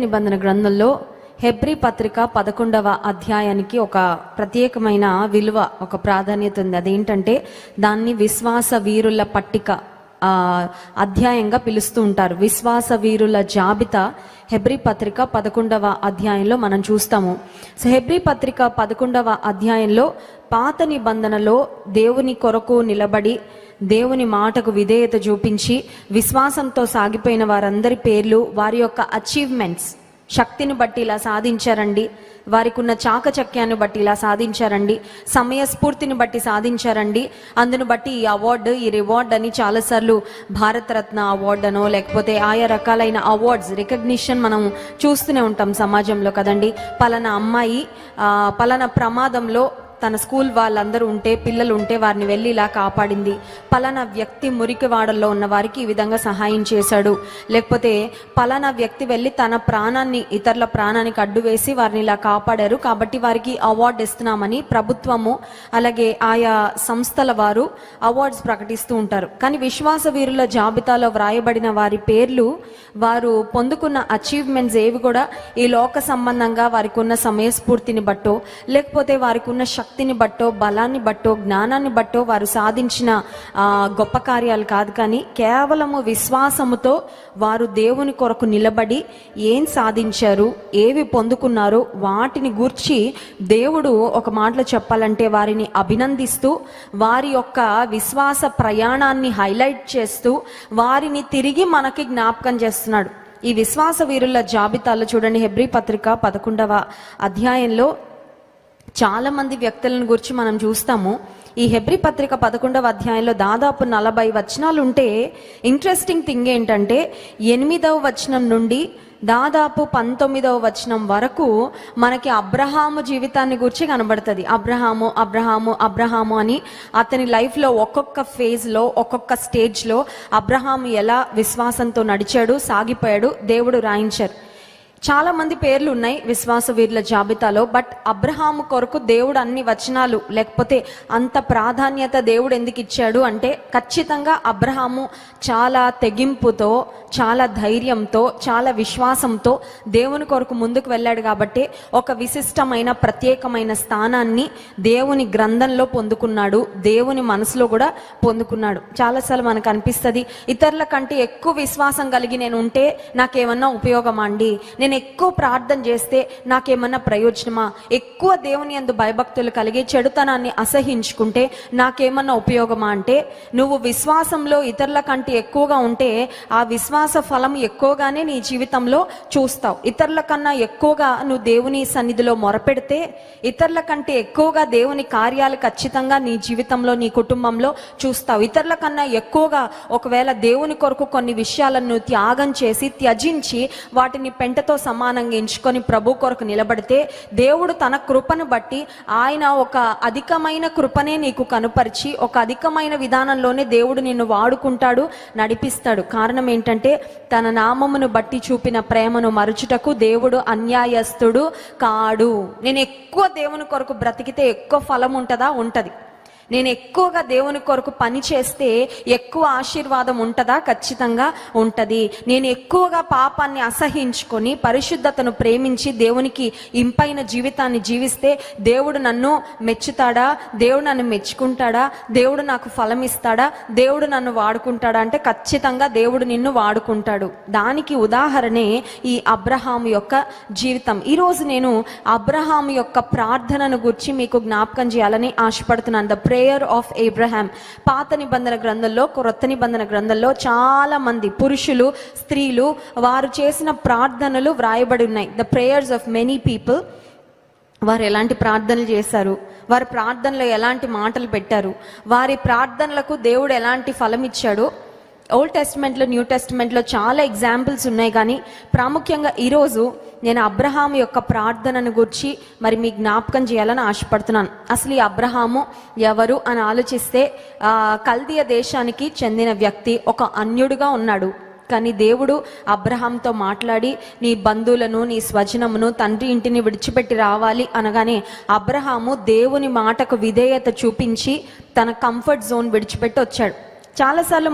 నిబంధన గ్రంథంలో హెబ్రీ పత్రిక 11వ అధ్యాయానికి ఒక ప్రత్యేకమైన విలువ, ఒక ప్రాధాన్యత ఉంది. అదేంటంటే దాన్ని విశ్వాస వీరుల పట్టిక అధ్యాయంగా పిలుస్తూ ఉంటారు. విశ్వాస వీరుల జాబితా హెబ్రీ పత్రిక 11వ అధ్యాయంలో మనం చూస్తాము. సో హెబ్రీ పత్రిక 11వ అధ్యాయంలో పాత నిబంధనలో దేవుని కొరకు నిలబడి దేవుని మాటకు విధేయత చూపించి విశ్వాసంతో సాగిపోయిన వారందరి పేర్లు, వారి యొక్క అచీవ్మెంట్స్, శక్తిని బట్టి ఇలా సాధించారండి, వారికి ఉన్న చాకచక్యాన్ని బట్టి ఇలా సాధించారండి, సమయస్ఫూర్తిని బట్టి సాధించారండి, అందును బట్టి ఈ అవార్డు, ఈ రివార్డ్ అని చాలాసార్లు భారతరత్న అవార్డు అనో లేకపోతే ఆయా రకాలైన అవార్డ్స్, రికగ్నిషన్ మనం చూస్తూనే ఉంటాం సమాజంలో కదండి. పలానా అమ్మాయి పలానా ప్రమాదంలో తన స్కూల్ వాళ్ళందరూ ఉంటే, పిల్లలు ఉంటే వారిని వెళ్ళి ఇలా కాపాడింది, పలానా వ్యక్తి మురికివాడల్లో ఉన్న వారికి ఈ విధంగా సహాయం చేశాడు, లేకపోతే పలానా వ్యక్తి వెళ్ళి తన ప్రాణాన్ని ఇతరుల ప్రాణానికి అడ్డు వేసి వారిని ఇలా కాపాడారు కాబట్టి వారికి అవార్డు ఇస్తున్నామని ప్రభుత్వము అలాగే ఆయా సంస్థల వారు అవార్డ్స్ ప్రకటిస్తూ ఉంటారు. కానీ విశ్వాస వీరుల జాబితాలో వ్రాయబడిన వారి పేర్లు, వారు పొందుకున్న అచీవ్మెంట్స్ ఏవి కూడా ఈ లోక సంబంధంగా వారికి ఉన్న సమయస్ఫూర్తిని బట్టో లేకపోతే వారికి ఉన్న శక్తిని బట్టో బలాన్ని బట్టో జ్ఞానాన్ని బట్టో వారు సాధించిన గొప్ప కార్యాలు కాదు. కానీ కేవలము విశ్వాసముతో వారు దేవుని కొరకు నిలబడి ఏం సాధించారు, ఏవి పొందుకున్నారో వాటిని గూర్చి దేవుడు ఒక మాటలో చెప్పాలంటే వారిని అభినందిస్తూ, వారి యొక్క విశ్వాస ప్రయాణాన్ని హైలైట్ చేస్తూ వారిని తిరిగి మనకి జ్ఞాపకం చేస్తున్నాడు. ఈ విశ్వాస వీరుల జాబితాలో చూడండి, హెబ్రీ పత్రిక 11వ అధ్యాయంలో చాలా మంది వ్యక్తులను గురించి మనం చూస్తాము. ఈ హెబ్రీ పత్రిక 11వ అధ్యాయంలో దాదాపు 40 వచనాలు ఉంటే, ఇంట్రెస్టింగ్ థింగ్ ఏంటంటే 8వ వచనం నుండి దాదాపు 19వ వచనం వరకు మనకి అబ్రహాము జీవితాన్ని గురించి కనబడుతుంది. అబ్రహాము అబ్రహాము అబ్రహాము అని అతని లైఫ్లో ఒక్కొక్క ఫేజ్లో, ఒక్కొక్క స్టేజ్లో అబ్రహాము ఎలా విశ్వాసంతో నడిచాడు, సాగిపోయాడు దేవుడు రాయించారు. చాలా మంది పేర్లు ఉన్నాయి విశ్వాస వీరుల జాబితాలో. బట్ అబ్రహాము కొరకు దేవుడు అన్ని వచనాలు, లేకపోతే అంత ప్రాధాన్యత దేవుడు ఎందుకు ఇచ్చాడు అంటే, ఖచ్చితంగా అబ్రహాము చాలా తెగింపుతో, చాలా ధైర్యంతో, చాలా విశ్వాసంతో దేవుని కొరకు ముందుకు వెళ్ళాడు కాబట్టి ఒక విశిష్టమైన ప్రత్యేకమైన స్థానాన్ని దేవుని గ్రంథంలో పొందుకున్నాడు, దేవుని మనసులో కూడా పొందుకున్నాడు. చాలాసార్లు మనకు అనిపిస్తుంది, ఇతరుల కంటే ఎక్కువ విశ్వాసం కలిగి నేను ఉంటే నాకేమన్నా ఉపయోగమా అండి, నేను ఎక్కువ ప్రార్థన చేస్తే నాకేమన్నా ప్రయోజనమా, ఎక్కువ దేవుని యందు భయభక్తులు కలిగి చెడుతనాన్ని అసహించుకుంటే నాకేమన్నా ఉపయోగమా అంటే, నువ్వు విశ్వాసంలో ఇతరుల కంటే ఎక్కువగా ఉంటే ఆ విశ్వాస ఫలం ఎక్కువగానే నీ జీవితంలో చూస్తావు. ఇతరుల కన్నా ఎక్కువగా నువ్వు దేవుని సన్నిధిలో మొరపెడితే, ఇతరుల కంటే ఎక్కువగా దేవుని కార్యాలు ఖచ్చితంగా నీ జీవితంలో, నీ కుటుంబంలో చూస్తావు. ఇతరుల కన్నా ఎక్కువగా ఒకవేళ దేవుని కొరకు కొన్ని విషయాలను త్యాగం చేసి, త్యజించి వాటిని పెంటతో సమానంగా ఎంచుకొని ప్రభు కొరకు నిలబడితే, దేవుడు తన కృపను బట్టి ఆయన ఒక అధికమైన కృపనే నీకు కనుపరిచి ఒక అధికమైన విధానంలోనే దేవుడు నిన్ను వాడుకుంటాడు, నడిపిస్తాడు. కారణం ఏంటంటే తన నామమును బట్టి చూపిన ప్రేమను మరుచుటకు దేవుడు అన్యాయస్తుడు కాడు. నేను ఎక్కువ దేవుని కొరకు బ్రతికితే ఎక్కువ ఫలం ఉంటుందా? ఉంటది. నేను ఎక్కువగా దేవుని కొరకు పని చేస్తే ఎక్కువ ఆశీర్వాదం ఉంటుందా? ఖచ్చితంగా ఉంటుంది. నేను ఎక్కువగా పాపాన్ని అసహించుకొని పరిశుద్ధతను ప్రేమించి దేవునికి ఇంపైన జీవితాన్ని జీవిస్తే దేవుడు నన్ను మెచ్చుతాడా? దేవుడు నన్ను మెచ్చుకుంటాడా? దేవుడు నాకు ఫలం ఇస్తాడా? దేవుడు నన్ను వాడుకుంటాడా అంటే ఖచ్చితంగా దేవుడు నిన్ను వాడుకుంటాడు. దానికి ఉదాహరణే ఈ అబ్రహాము యొక్క జీవితం. ఈరోజు నేను అబ్రహాము యొక్క ప్రార్థనను గురించి మీకు జ్ఞాపకం చేయాలని ఆశపడుతున్నాను. The prayer of Abraham. పాత నిబంధన గ్రంథంలో, క్రొత్త నిబంధన గ్రంథంలో చాలా మంది పురుషులు, స్త్రీలు వారు చేసిన ప్రార్థనలు వ్రాయబడి ఉన్నాయి. The prayers of many people. వారు ఎలాంటి ప్రార్థనలు చేశారు, వారి ప్రార్థనలో ఎలాంటి మాటలు పెట్టారు, వారి ప్రార్థనలకు దేవుడు ఎలాంటి ఫలం ఇచ్చాడు. ఓల్డ్ టెస్టిమెంట్లో, న్యూ టెస్టిమెంట్లో చాలా ఎగ్జాంపుల్స్ ఉన్నాయి. కానీ ప్రాముఖ్యంగా ఈరోజు నేను అబ్రహాము యొక్క ప్రార్థనను గురించి మరి మీ జ్ఞాపకం చేయాలని ఆశపడుతున్నాను. అసలు ఈ అబ్రహాము ఎవరు అని ఆలోచిస్తే, కల్దీయ దేశానికి చెందిన వ్యక్తి, ఒక అన్యుడిగా ఉన్నాడు. కానీ దేవుడు అబ్రహాంతో మాట్లాడి, నీ బంధువులను, నీ స్వజనమును, తండ్రి ఇంటిని విడిచిపెట్టి రావాలి అనగానే అబ్రహాము దేవుని మాటకు విధేయత చూపించి తన కంఫర్ట్ జోన్ విడిచిపెట్టి వచ్చాడు. చాలాసార్లు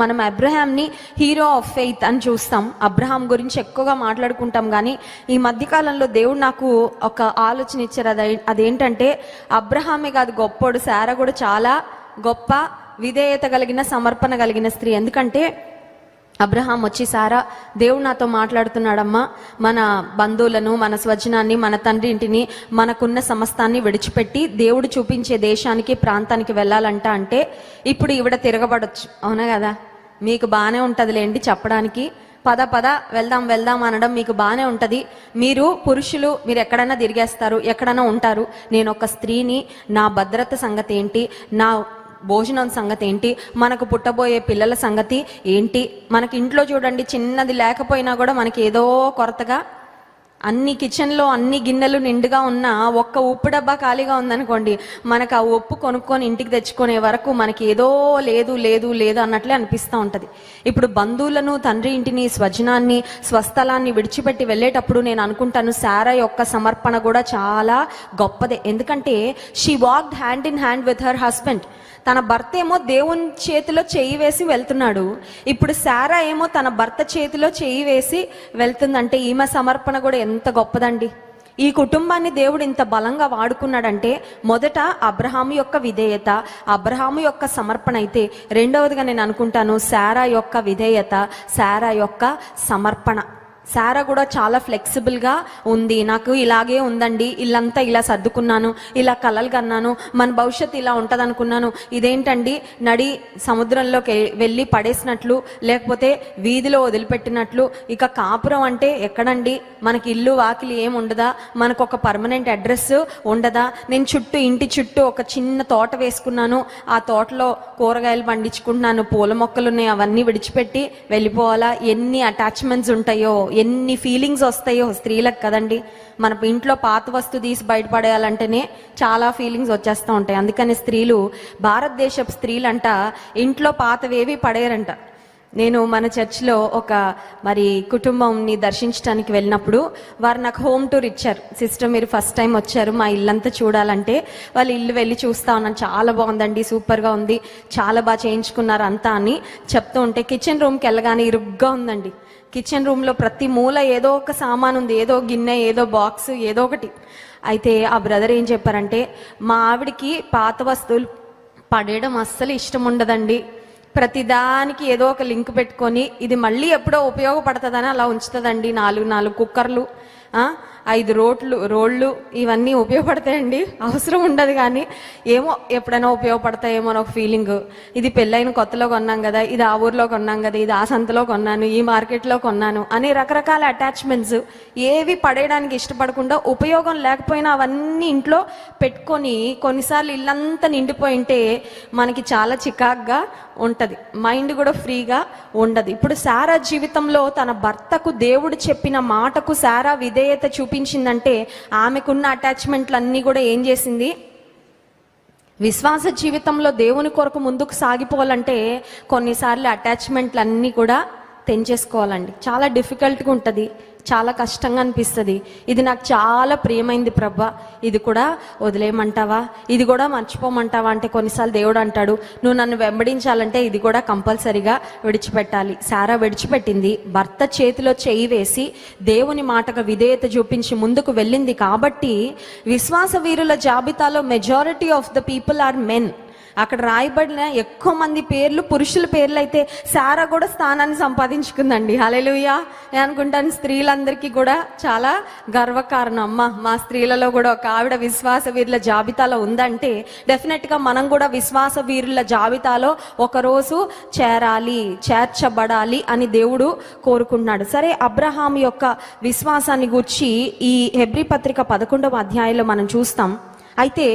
మనం అబ్రహాంని హీరో ఆఫ్ ఫెయిత్ అని చూస్తాం, అబ్రహాం గురించి ఎక్కువగా మాట్లాడుకుంటాం. కానీ ఈ మధ్యకాలంలో దేవుడు నాకు ఒక ఆలోచన ఇచ్చారు. అదేంటంటే అబ్రహామే కాదు గొప్పోడు, శారా కూడా చాలా గొప్ప విధేయత కలిగిన సమర్పణ కలిగిన స్త్రీ. ఎందుకంటే అబ్రహాం వచ్చి, సారా దేవుడు నాతో మాట్లాడుతున్నాడమ్మా, మన బంధువులను, మన స్వజనాన్ని, మన తండ్రి ఇంటిని, మనకున్న సమస్తాన్ని విడిచిపెట్టి దేవుడు చూపించే దేశానికి, ప్రాంతానికి వెళ్ళాలంట. అంటే ఇప్పుడు ఈవిడ తిరగబడొచ్చు, అవునా కదా? మీకు బాగానే ఉంటుందిలేండి చెప్పడానికి, పద వెళ్దాం అనడం మీకు బాగానే ఉంటుంది. మీరు పురుషులు, మీరు ఎక్కడైనా తిరిగేస్తారు, ఎక్కడైనా ఉంటారు. నేను ఒక స్త్రీని, నా భద్రత సంగతి ఏంటి, నా భోజనం సంగతి ఏంటి, మనకు పుట్టబోయే పిల్లల సంగతి ఏంటి, మనకి ఇంట్లో చూడండి చిన్నది లేకపోయినా కూడా మనకి ఏదో కొరతగా, అన్ని కిచెన్లో అన్ని గిన్నెలు నిండుగా ఉన్న ఒక్క ఉప్పు డబ్బా ఖాళీగా ఉందనుకోండి, మనకు ఆ ఉప్పు కొనుక్కొని ఇంటికి తెచ్చుకునే వరకు మనకి ఏదో లేదు అన్నట్లే అనిపిస్తూ ఉంటుంది. ఇప్పుడు బంధువులను, తండ్రి ఇంటిని, స్వజనాన్ని, స్వస్థలాన్ని విడిచిపెట్టి వెళ్ళేటప్పుడు నేను అనుకుంటాను శారా యొక్క సమర్పణ కూడా చాలా గొప్పదే. ఎందుకంటే she walked hand in hand with her husband. తన భర్త ఏమో దేవుని చేతిలో చేయి వేసి వెళ్తున్నాడు, ఇప్పుడు శారా ఏమో తన భర్త చేతిలో చేయి వేసి వెళ్తుందంటే ఈమె సమర్పణ కూడా ఎంత గొప్పదండి. ఈ కుటుంబాన్ని దేవుడు ఇంత బలంగా వాడుకున్నాడంటే మొదట అబ్రహాము యొక్క విధేయత, అబ్రహాము యొక్క సమర్పణ అయితే, రెండవదిగా నేను అనుకుంటాను శారా యొక్క విధేయత, శారా యొక్క సమర్పణ. శారా కూడా చాలా ఫ్లెక్సిబుల్గా ఉంది. నాకు ఇలాగే ఉందండి, ఇల్లంతా ఇలా సర్దుకున్నాను, ఇలా కలలు కన్నాను, మన భవిష్యత్తు ఇలా ఉంటుంది అనుకున్నాను, ఇదేంటండి నడి సముద్రంలోకి వెళ్ళి పడేసినట్లు, లేకపోతే వీధిలో వదిలిపెట్టినట్లు, ఇక కాపురం అంటే ఎక్కడండి, మనకి ఇల్లు వాకిలి ఏం ఉండదా, మనకు ఒక పర్మనెంట్ అడ్రస్ ఉండదా, నేను ఇంటి చుట్టూ ఒక చిన్న తోట వేసుకున్నాను, ఆ తోటలో కూరగాయలు పండించుకుంటున్నాను, పూల మొక్కలు ఉన్నాయి, అవన్నీ విడిచిపెట్టి వెళ్ళిపోవాలా? ఎన్ని అటాచ్మెంట్స్ ఉంటాయో, ఎన్ని ఫీలింగ్స్ వస్తాయో స్త్రీలకు కదండి. మన ఇంట్లో పాత వస్తువు తీసి బయటపడేయాలంటేనే చాలా ఫీలింగ్స్ వచ్చేస్తూ ఉంటాయి. అందుకని స్త్రీలు, భారతదేశపు స్త్రీలంట ఇంట్లో పాతవేవి పడేయరంట. నేను మన చర్చ్లో ఒక కుటుంబంని దర్శించడానికి వెళ్ళినప్పుడు వారు నాకు హోమ్ టూర్ ఇచ్చారు. సిస్టర్ మీరు ఫస్ట్ టైం వచ్చారు, మా ఇల్లంతా చూడాలంటే వాళ్ళ ఇల్లు వెళ్ళి చూస్తా ఉన్నాను. చాలా బాగుందండి, సూపర్గా ఉంది, చాలా బాగా చేయించుకున్నారు అంతా అని చెప్తూ ఉంటే, కిచెన్ రూమ్కి వెళ్ళగానే ఇరుగ్గా ఉందండి. కిచెన్ రూమ్లో ప్రతి మూల ఏదో ఒక సామాన్ ఉంది, ఏదో గిన్నె, ఏదో బాక్స్, ఏదో ఒకటి. అయితే ఆ బ్రదర్ ఏం చెప్పారంటే, మా ఆవిడికి పాత వస్తువులు పడేయడం అస్సలు ఇష్టం ఉండదండి, ప్రతిదానికి ఏదో ఒక లింక్ పెట్టుకొని ఇది మళ్ళీ ఎప్పుడో ఉపయోగపడుతుందని అలా ఉంచుతుందండి. 4 కుక్కర్లు, 5 రోళ్ళు ఇవన్నీ ఉపయోగపడతాయండి, అవసరం ఉండదు, కానీ ఏమో ఎప్పుడైనా ఉపయోగపడతాయేమో అని ఒక ఫీలింగ్. ఇది పెళ్ళైన కొత్తలో కొన్నాం కదా, ఇది ఆ ఊర్లో కొన్నాం కదా, ఇది ఆ సంతలో కొన్నాను, ఈ మార్కెట్లో కొన్నాను అని రకరకాల అటాచ్మెంట్స్, ఏవి పడేయడానికి ఇష్టపడకుండా, ఉపయోగం లేకపోయినా అవన్నీ ఇంట్లో పెట్టుకొని కొన్నిసార్లు ఇల్లంతా నిండిపోయింటే మనకి చాలా చికాగ్గా ఉంటుంది, మైండ్ కూడా ఫ్రీగా ఉండదు. ఇప్పుడు శారా జీవితంలో తన భర్తకు దేవుడు చెప్పిన మాటకు శారా విధేయత చూపించిందంటే ఆమెకున్న అటాచ్మెంట్లన్నీ కూడా ఏం చేసింది? విశ్వాస జీవితంలో దేవుని కొరకు ముందుకు సాగిపోవాలంటే కొన్నిసార్లు అటాచ్మెంట్లన్నీ కూడా తెంచేసుకోవాలండి. చాలా డిఫికల్ట్గా ఉంటుంది, చాలా కష్టంగా అనిపిస్తుంది. ఇది నాకు చాలా ప్రియమైంది ప్రభా, ఇది కూడా వదిలేయమంటావా, ఇది కూడా మర్చిపోమంటావా అంటే కొన్నిసార్లు దేవుడు అంటాడు, నువ్వు నన్ను వెంబడించాలంటే ఇది కూడా కంపల్సరీగా విడిచిపెట్టాలి. శారా విడిచిపెట్టింది, భర్త చేతిలో చేయి వేసి దేవుని మాటకు విధేయత చూపించి ముందుకు వెళ్ళింది. కాబట్టి విశ్వాస వీరుల జాబితాలో majority of the people are men. అక్కడ రాయబడిన ఎక్కువ మంది పేర్లు పురుషుల పేర్లు అయితే శారా కూడా స్థానాన్ని సంపాదించుకుందండి. హల్లెలూయా. నేను అనుకుంటాను స్త్రీలందరికీ కూడా చాలా గర్వకారణం. అమ్మ, మా స్త్రీలలో కూడా ఒక ఆవిడ విశ్వాస వీరుల జాబితాలో ఉందంటే డెఫినెట్గా మనం కూడా విశ్వాస వీరుల జాబితాలో ఒకరోజు చేర్చబడాలి అని దేవుడు కోరుకున్నాడు. సరే, అబ్రహాం యొక్క విశ్వాసాన్ని గూర్చి ఈ హెబ్రీ పత్రిక 11వ అధ్యాయంలో మనం చూస్తాం. అయితే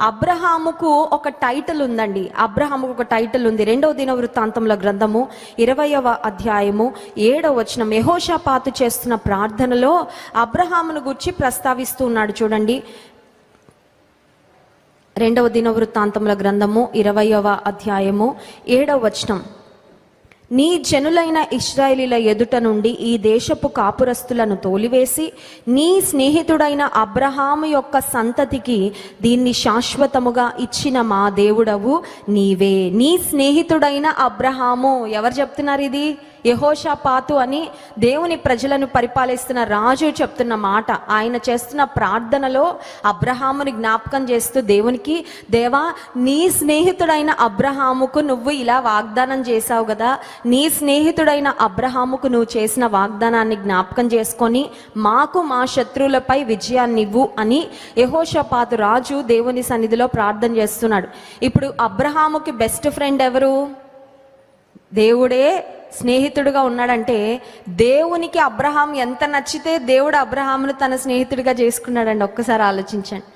అబ్రహాముకు ఒక టైటిల్ ఉందండి. అబ్రహాముకు ఒక టైటిల్ ఉంది. 2వ దినవృత్తాంతముల గ్రంథము 20వ అధ్యాయము 7వ వచనం, యెహోషాపాతు చేస్తున్న ప్రార్థనలో అబ్రహామును గురించి ప్రస్తావిస్తూ ఉన్నాడు. చూడండి, 2వ దినవృత్తాంతముల గ్రంథము 20వ అధ్యాయము 7వ వచనం, నీ జనులైన ఇశ్రాయేలీల ఎదుట నుండి ఈ దేశపు కాపురస్తులను తోలివేసి నీ స్నేహితుడైన అబ్రహాము యొక్క సంతతికి దీన్ని శాశ్వతముగా ఇచ్చిన మా దేవుడవు నీవే. నీ స్నేహితుడైన అబ్రహాము, ఎవరు చెప్తున్నారు ఇది? యెహోషాపాతు అని దేవుని ప్రజలను పరిపాలిస్తున్న రాజు చెప్తున్న మాట. ఆయన చేస్తున్న ప్రార్థనలో అబ్రహాముని జ్ఞాపకం చేస్తూ దేవునికి, దేవా నీ స్నేహితుడైన అబ్రహాముకు నువ్వు ఇలా వాగ్దానం చేశావు కదా, నీ స్నేహితుడైన అబ్రహాముకు నువ్వు చేసిన వాగ్దానాన్ని జ్ఞాపకం చేసుకొని మాకు మా శత్రువులపై విజయాన్ని ఇవ్వు అని యెహోషాపాతు రాజు దేవుని సన్నిధిలో ప్రార్థన చేస్తున్నాడు. ఇప్పుడు అబ్రహాముకి బెస్ట్ ఫ్రెండ్ ఎవరు? దేవుడే స్నేహితుడిగా ఉన్నాడంటే దేవునికి అబ్రహాం ఎంత నచ్చితే దేవుడు అబ్రహామును తన స్నేహితుడిగా చేసుకున్నాడండి. ఒక్కసారి ఆలోచించండి.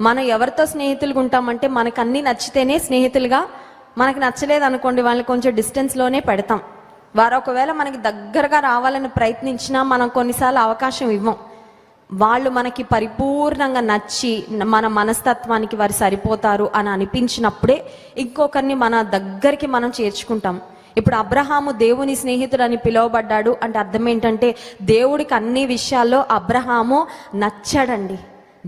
మనం ఎవరితో స్నేహితులుగా ఉంటామంటే మనకు అన్నీ నచ్చితేనే స్నేహితులుగా, మనకు నచ్చలేదు అనుకోండి వాళ్ళని కొంచెం డిస్టెన్స్లోనే పెడతాం. వారు ఒకవేళ మనకి దగ్గరగా రావాలని ప్రయత్నించినా మనం కొన్నిసార్లు అవకాశం ఇవ్వం. వాళ్ళు మనకి పరిపూర్ణంగా నచ్చి మన మనస్తత్వానికి వారు సరిపోతారు అని అనిపించినప్పుడే ఇంకొకరిని మన దగ్గరికి మనం చేర్చుకుంటాం. ఇప్పుడు అబ్రహాము దేవుని స్నేహితుడు అని పిలువబడ్డాడు అంటే అర్థం ఏంటంటే దేవుడికి అన్ని విషయాల్లో అబ్రహాము నచ్చాడండి.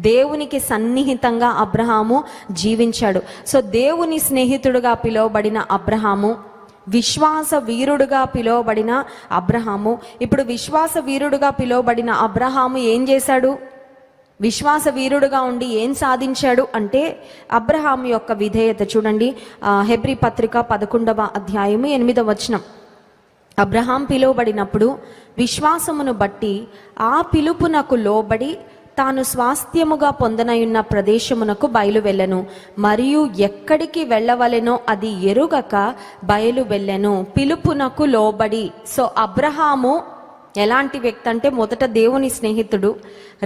దేవునికి సన్నిహితంగా అబ్రహాము జీవించాడు. సో దేవుని స్నేహితుడుగా పిలువబడిన అబ్రహాము, విశ్వాస వీరుడుగా పిలువబడిన అబ్రహాము. ఇప్పుడు విశ్వాస వీరుడుగా పిలువబడిన అబ్రహాము ఏం చేశాడు? విశ్వాస వీరుడుగా ఉండి ఏం సాధించాడు అంటే అబ్రహాం యొక్క విధేయత చూడండి. హెబ్రీ పత్రిక 11వ అధ్యాయము 8వ వచనం. అబ్రహాం పిలువబడినప్పుడు విశ్వాసమును బట్టి ఆ పిలుపునకు లోబడి తాను స్వాస్థ్యముగా పొందనయున్న ప్రదేశమునకు బయలు వెళ్ళెను, మరియు ఎక్కడికి వెళ్ళవలెనో అది ఎరుగక బయలు వెళ్ళెను. పిలుపునకు లోబడి. సో అబ్రహాము ఎలాంటి వ్యక్తి అంటే మొదట దేవుని స్నేహితుడు,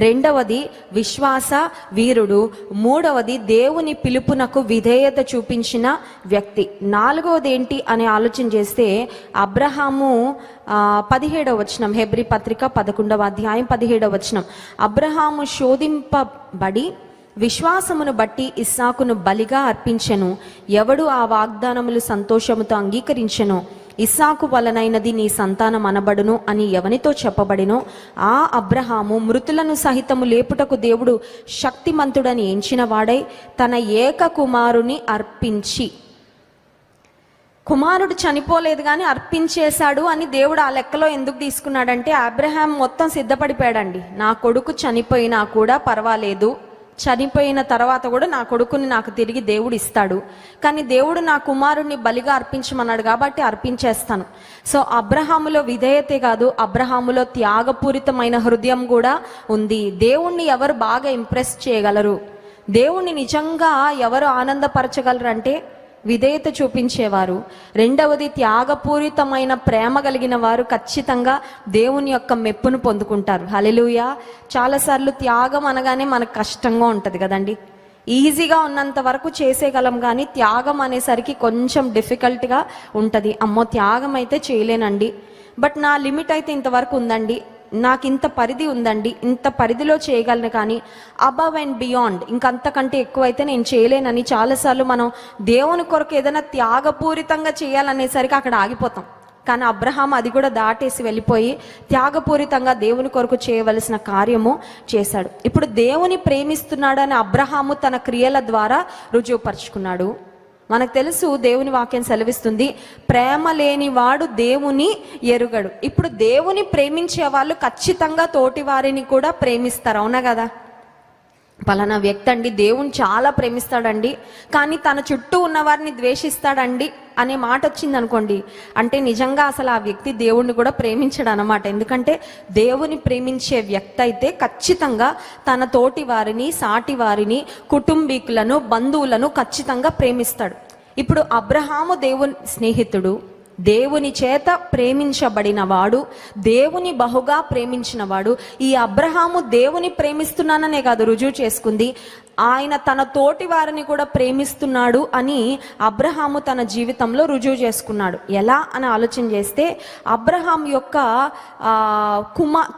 రెండవది విశ్వాస వీరుడు, మూడవది దేవుని పిలుపునకు విధేయత చూపించిన వ్యక్తి. నాలుగవది ఏంటి అని ఆలోచన చేస్తే అబ్రహాము 17వ వచనం, హెబ్రీ పత్రిక 11వ అధ్యాయం 17వ వచనం. అబ్రహాము శోధింపబడి విశ్వాసమును బట్టి ఇస్సాకును బలిగా అర్పించెను. ఎవడు ఆ వాగ్దానములు సంతోషముతో అంగీకరించెనో ఇస్సాకు వలనైనది నీ సంతానం అనబడును అని ఎవనితో చెప్పబడినో ఆ అబ్రహాము మృతులను సహితము లేపుటకు దేవుడు శక్తిమంతుడని ఎంచిన వాడై తన ఏక కుమారుని అర్పించి, కుమారుడు చనిపోలేదు కానీ అర్పించేశాడు అని దేవుడు ఆ లెక్కలో ఎందుకు తీసుకున్నాడంటే అబ్రహాం మొత్తం సిద్ధపడిపోయాడండి. నా కొడుకు చనిపోయినా కూడా పర్వాలేదు, చనిపోయిన తర్వాత కూడా నా కొడుకుని నాకు తిరిగి దేవుడు ఇస్తాడు, కానీ దేవుడు నా కుమారుణ్ణి బలిగా అర్పించమన్నాడు కాబట్టి అర్పించేస్తాను. సో అబ్రహాములో విధేయతే కాదు, అబ్రహాములో త్యాగపూరితమైన హృదయం కూడా ఉంది. దేవుణ్ణి ఎవరు బాగా ఇంప్రెస్ చేయగలరు, దేవుణ్ణి నిజంగా ఎవరు ఆనందపరచగలరు అంటే విధేయత చూపించేవారు. రెండవది త్యాగపూరితమైన ప్రేమ కలిగిన వారు ఖచ్చితంగా దేవుని యొక్క మెప్పును పొందుకుంటారు. హల్లెలూయా. చాలాసార్లు త్యాగం అనగానే మనకు కష్టంగా ఉంటుంది కదండి. ఈజీగా ఉన్నంత వరకు చేసేయగలం, కానీ త్యాగం అనేసరికి కొంచెం డిఫికల్ట్గా ఉంటుంది. అమ్మో త్యాగం అయితే చేయలేనండి, బట్ నా లిమిట్ అయితే ఇంతవరకు ఉందండి, నాకు ఇంత పరిధి ఉందండి, ఇంత పరిధిలో చేయగలను, కానీ అబవ్ అండ్ బియాండ్ ఇంకంతకంటే ఎక్కువైతే నేను చేయలేనని చాలాసార్లు మనం దేవుని కొరకు ఏదైనా త్యాగపూరితంగా చేయాలనేసరికి అక్కడ ఆగిపోతాం. కానీ అబ్రహాం అది కూడా దాటేసి వెళ్ళిపోయి త్యాగపూరితంగా దేవుని కొరకు చేయవలసిన కార్యము చేశాడు. ఇప్పుడు దేవుని ప్రేమిస్తున్నాడని అబ్రహాము తన క్రియల ద్వారా రుజువుపరుచుకున్నాడు. మనకు తెలుసు దేవుని వాక్యం సెలవిస్తుంది, ప్రేమ లేనివాడు దేవుని ఎరుగడు. ఇప్పుడు దేవుని ప్రేమించే వాళ్ళు ఖచ్చితంగా తోటి వారిని కూడా ప్రేమిస్తారు, అవునా కదా? పలానా వ్యక్తి అండి దేవుని చాలా ప్రేమిస్తాడండి, కానీ తన చుట్టూ ఉన్న వారిని ద్వేషిస్తాడండి అనే మాట వచ్చింది అనుకోండి, అంటే నిజంగా అసలు ఆ వ్యక్తి దేవుణ్ణి కూడా ప్రేమించడు అన్నమాట. ఎందుకంటే దేవుని ప్రేమించే వ్యక్తి అయితే ఖచ్చితంగా తన తోటి వారిని, సాటి వారిని, కుటుంబీకులను, బంధువులను ఖచ్చితంగా ప్రేమిస్తాడు. ఇప్పుడు అబ్రహాము దేవుని స్నేహితుడు, దేవుని చేత ప్రేమించబడిన వాడు, దేవుని బహుగా ప్రేమించిన వాడు. ఈ అబ్రహాము దేవుని ప్రేమిస్తున్నాననే కాదు రుజువు చేసుకుంది, ఆయన తన తోటి వారిని కూడా ప్రేమిస్తున్నాడు అని అబ్రహాము తన జీవితంలో రుజువు చేసుకున్నాడు. ఎలా అని ఆలోచన చేస్తే అబ్రహాం యొక్క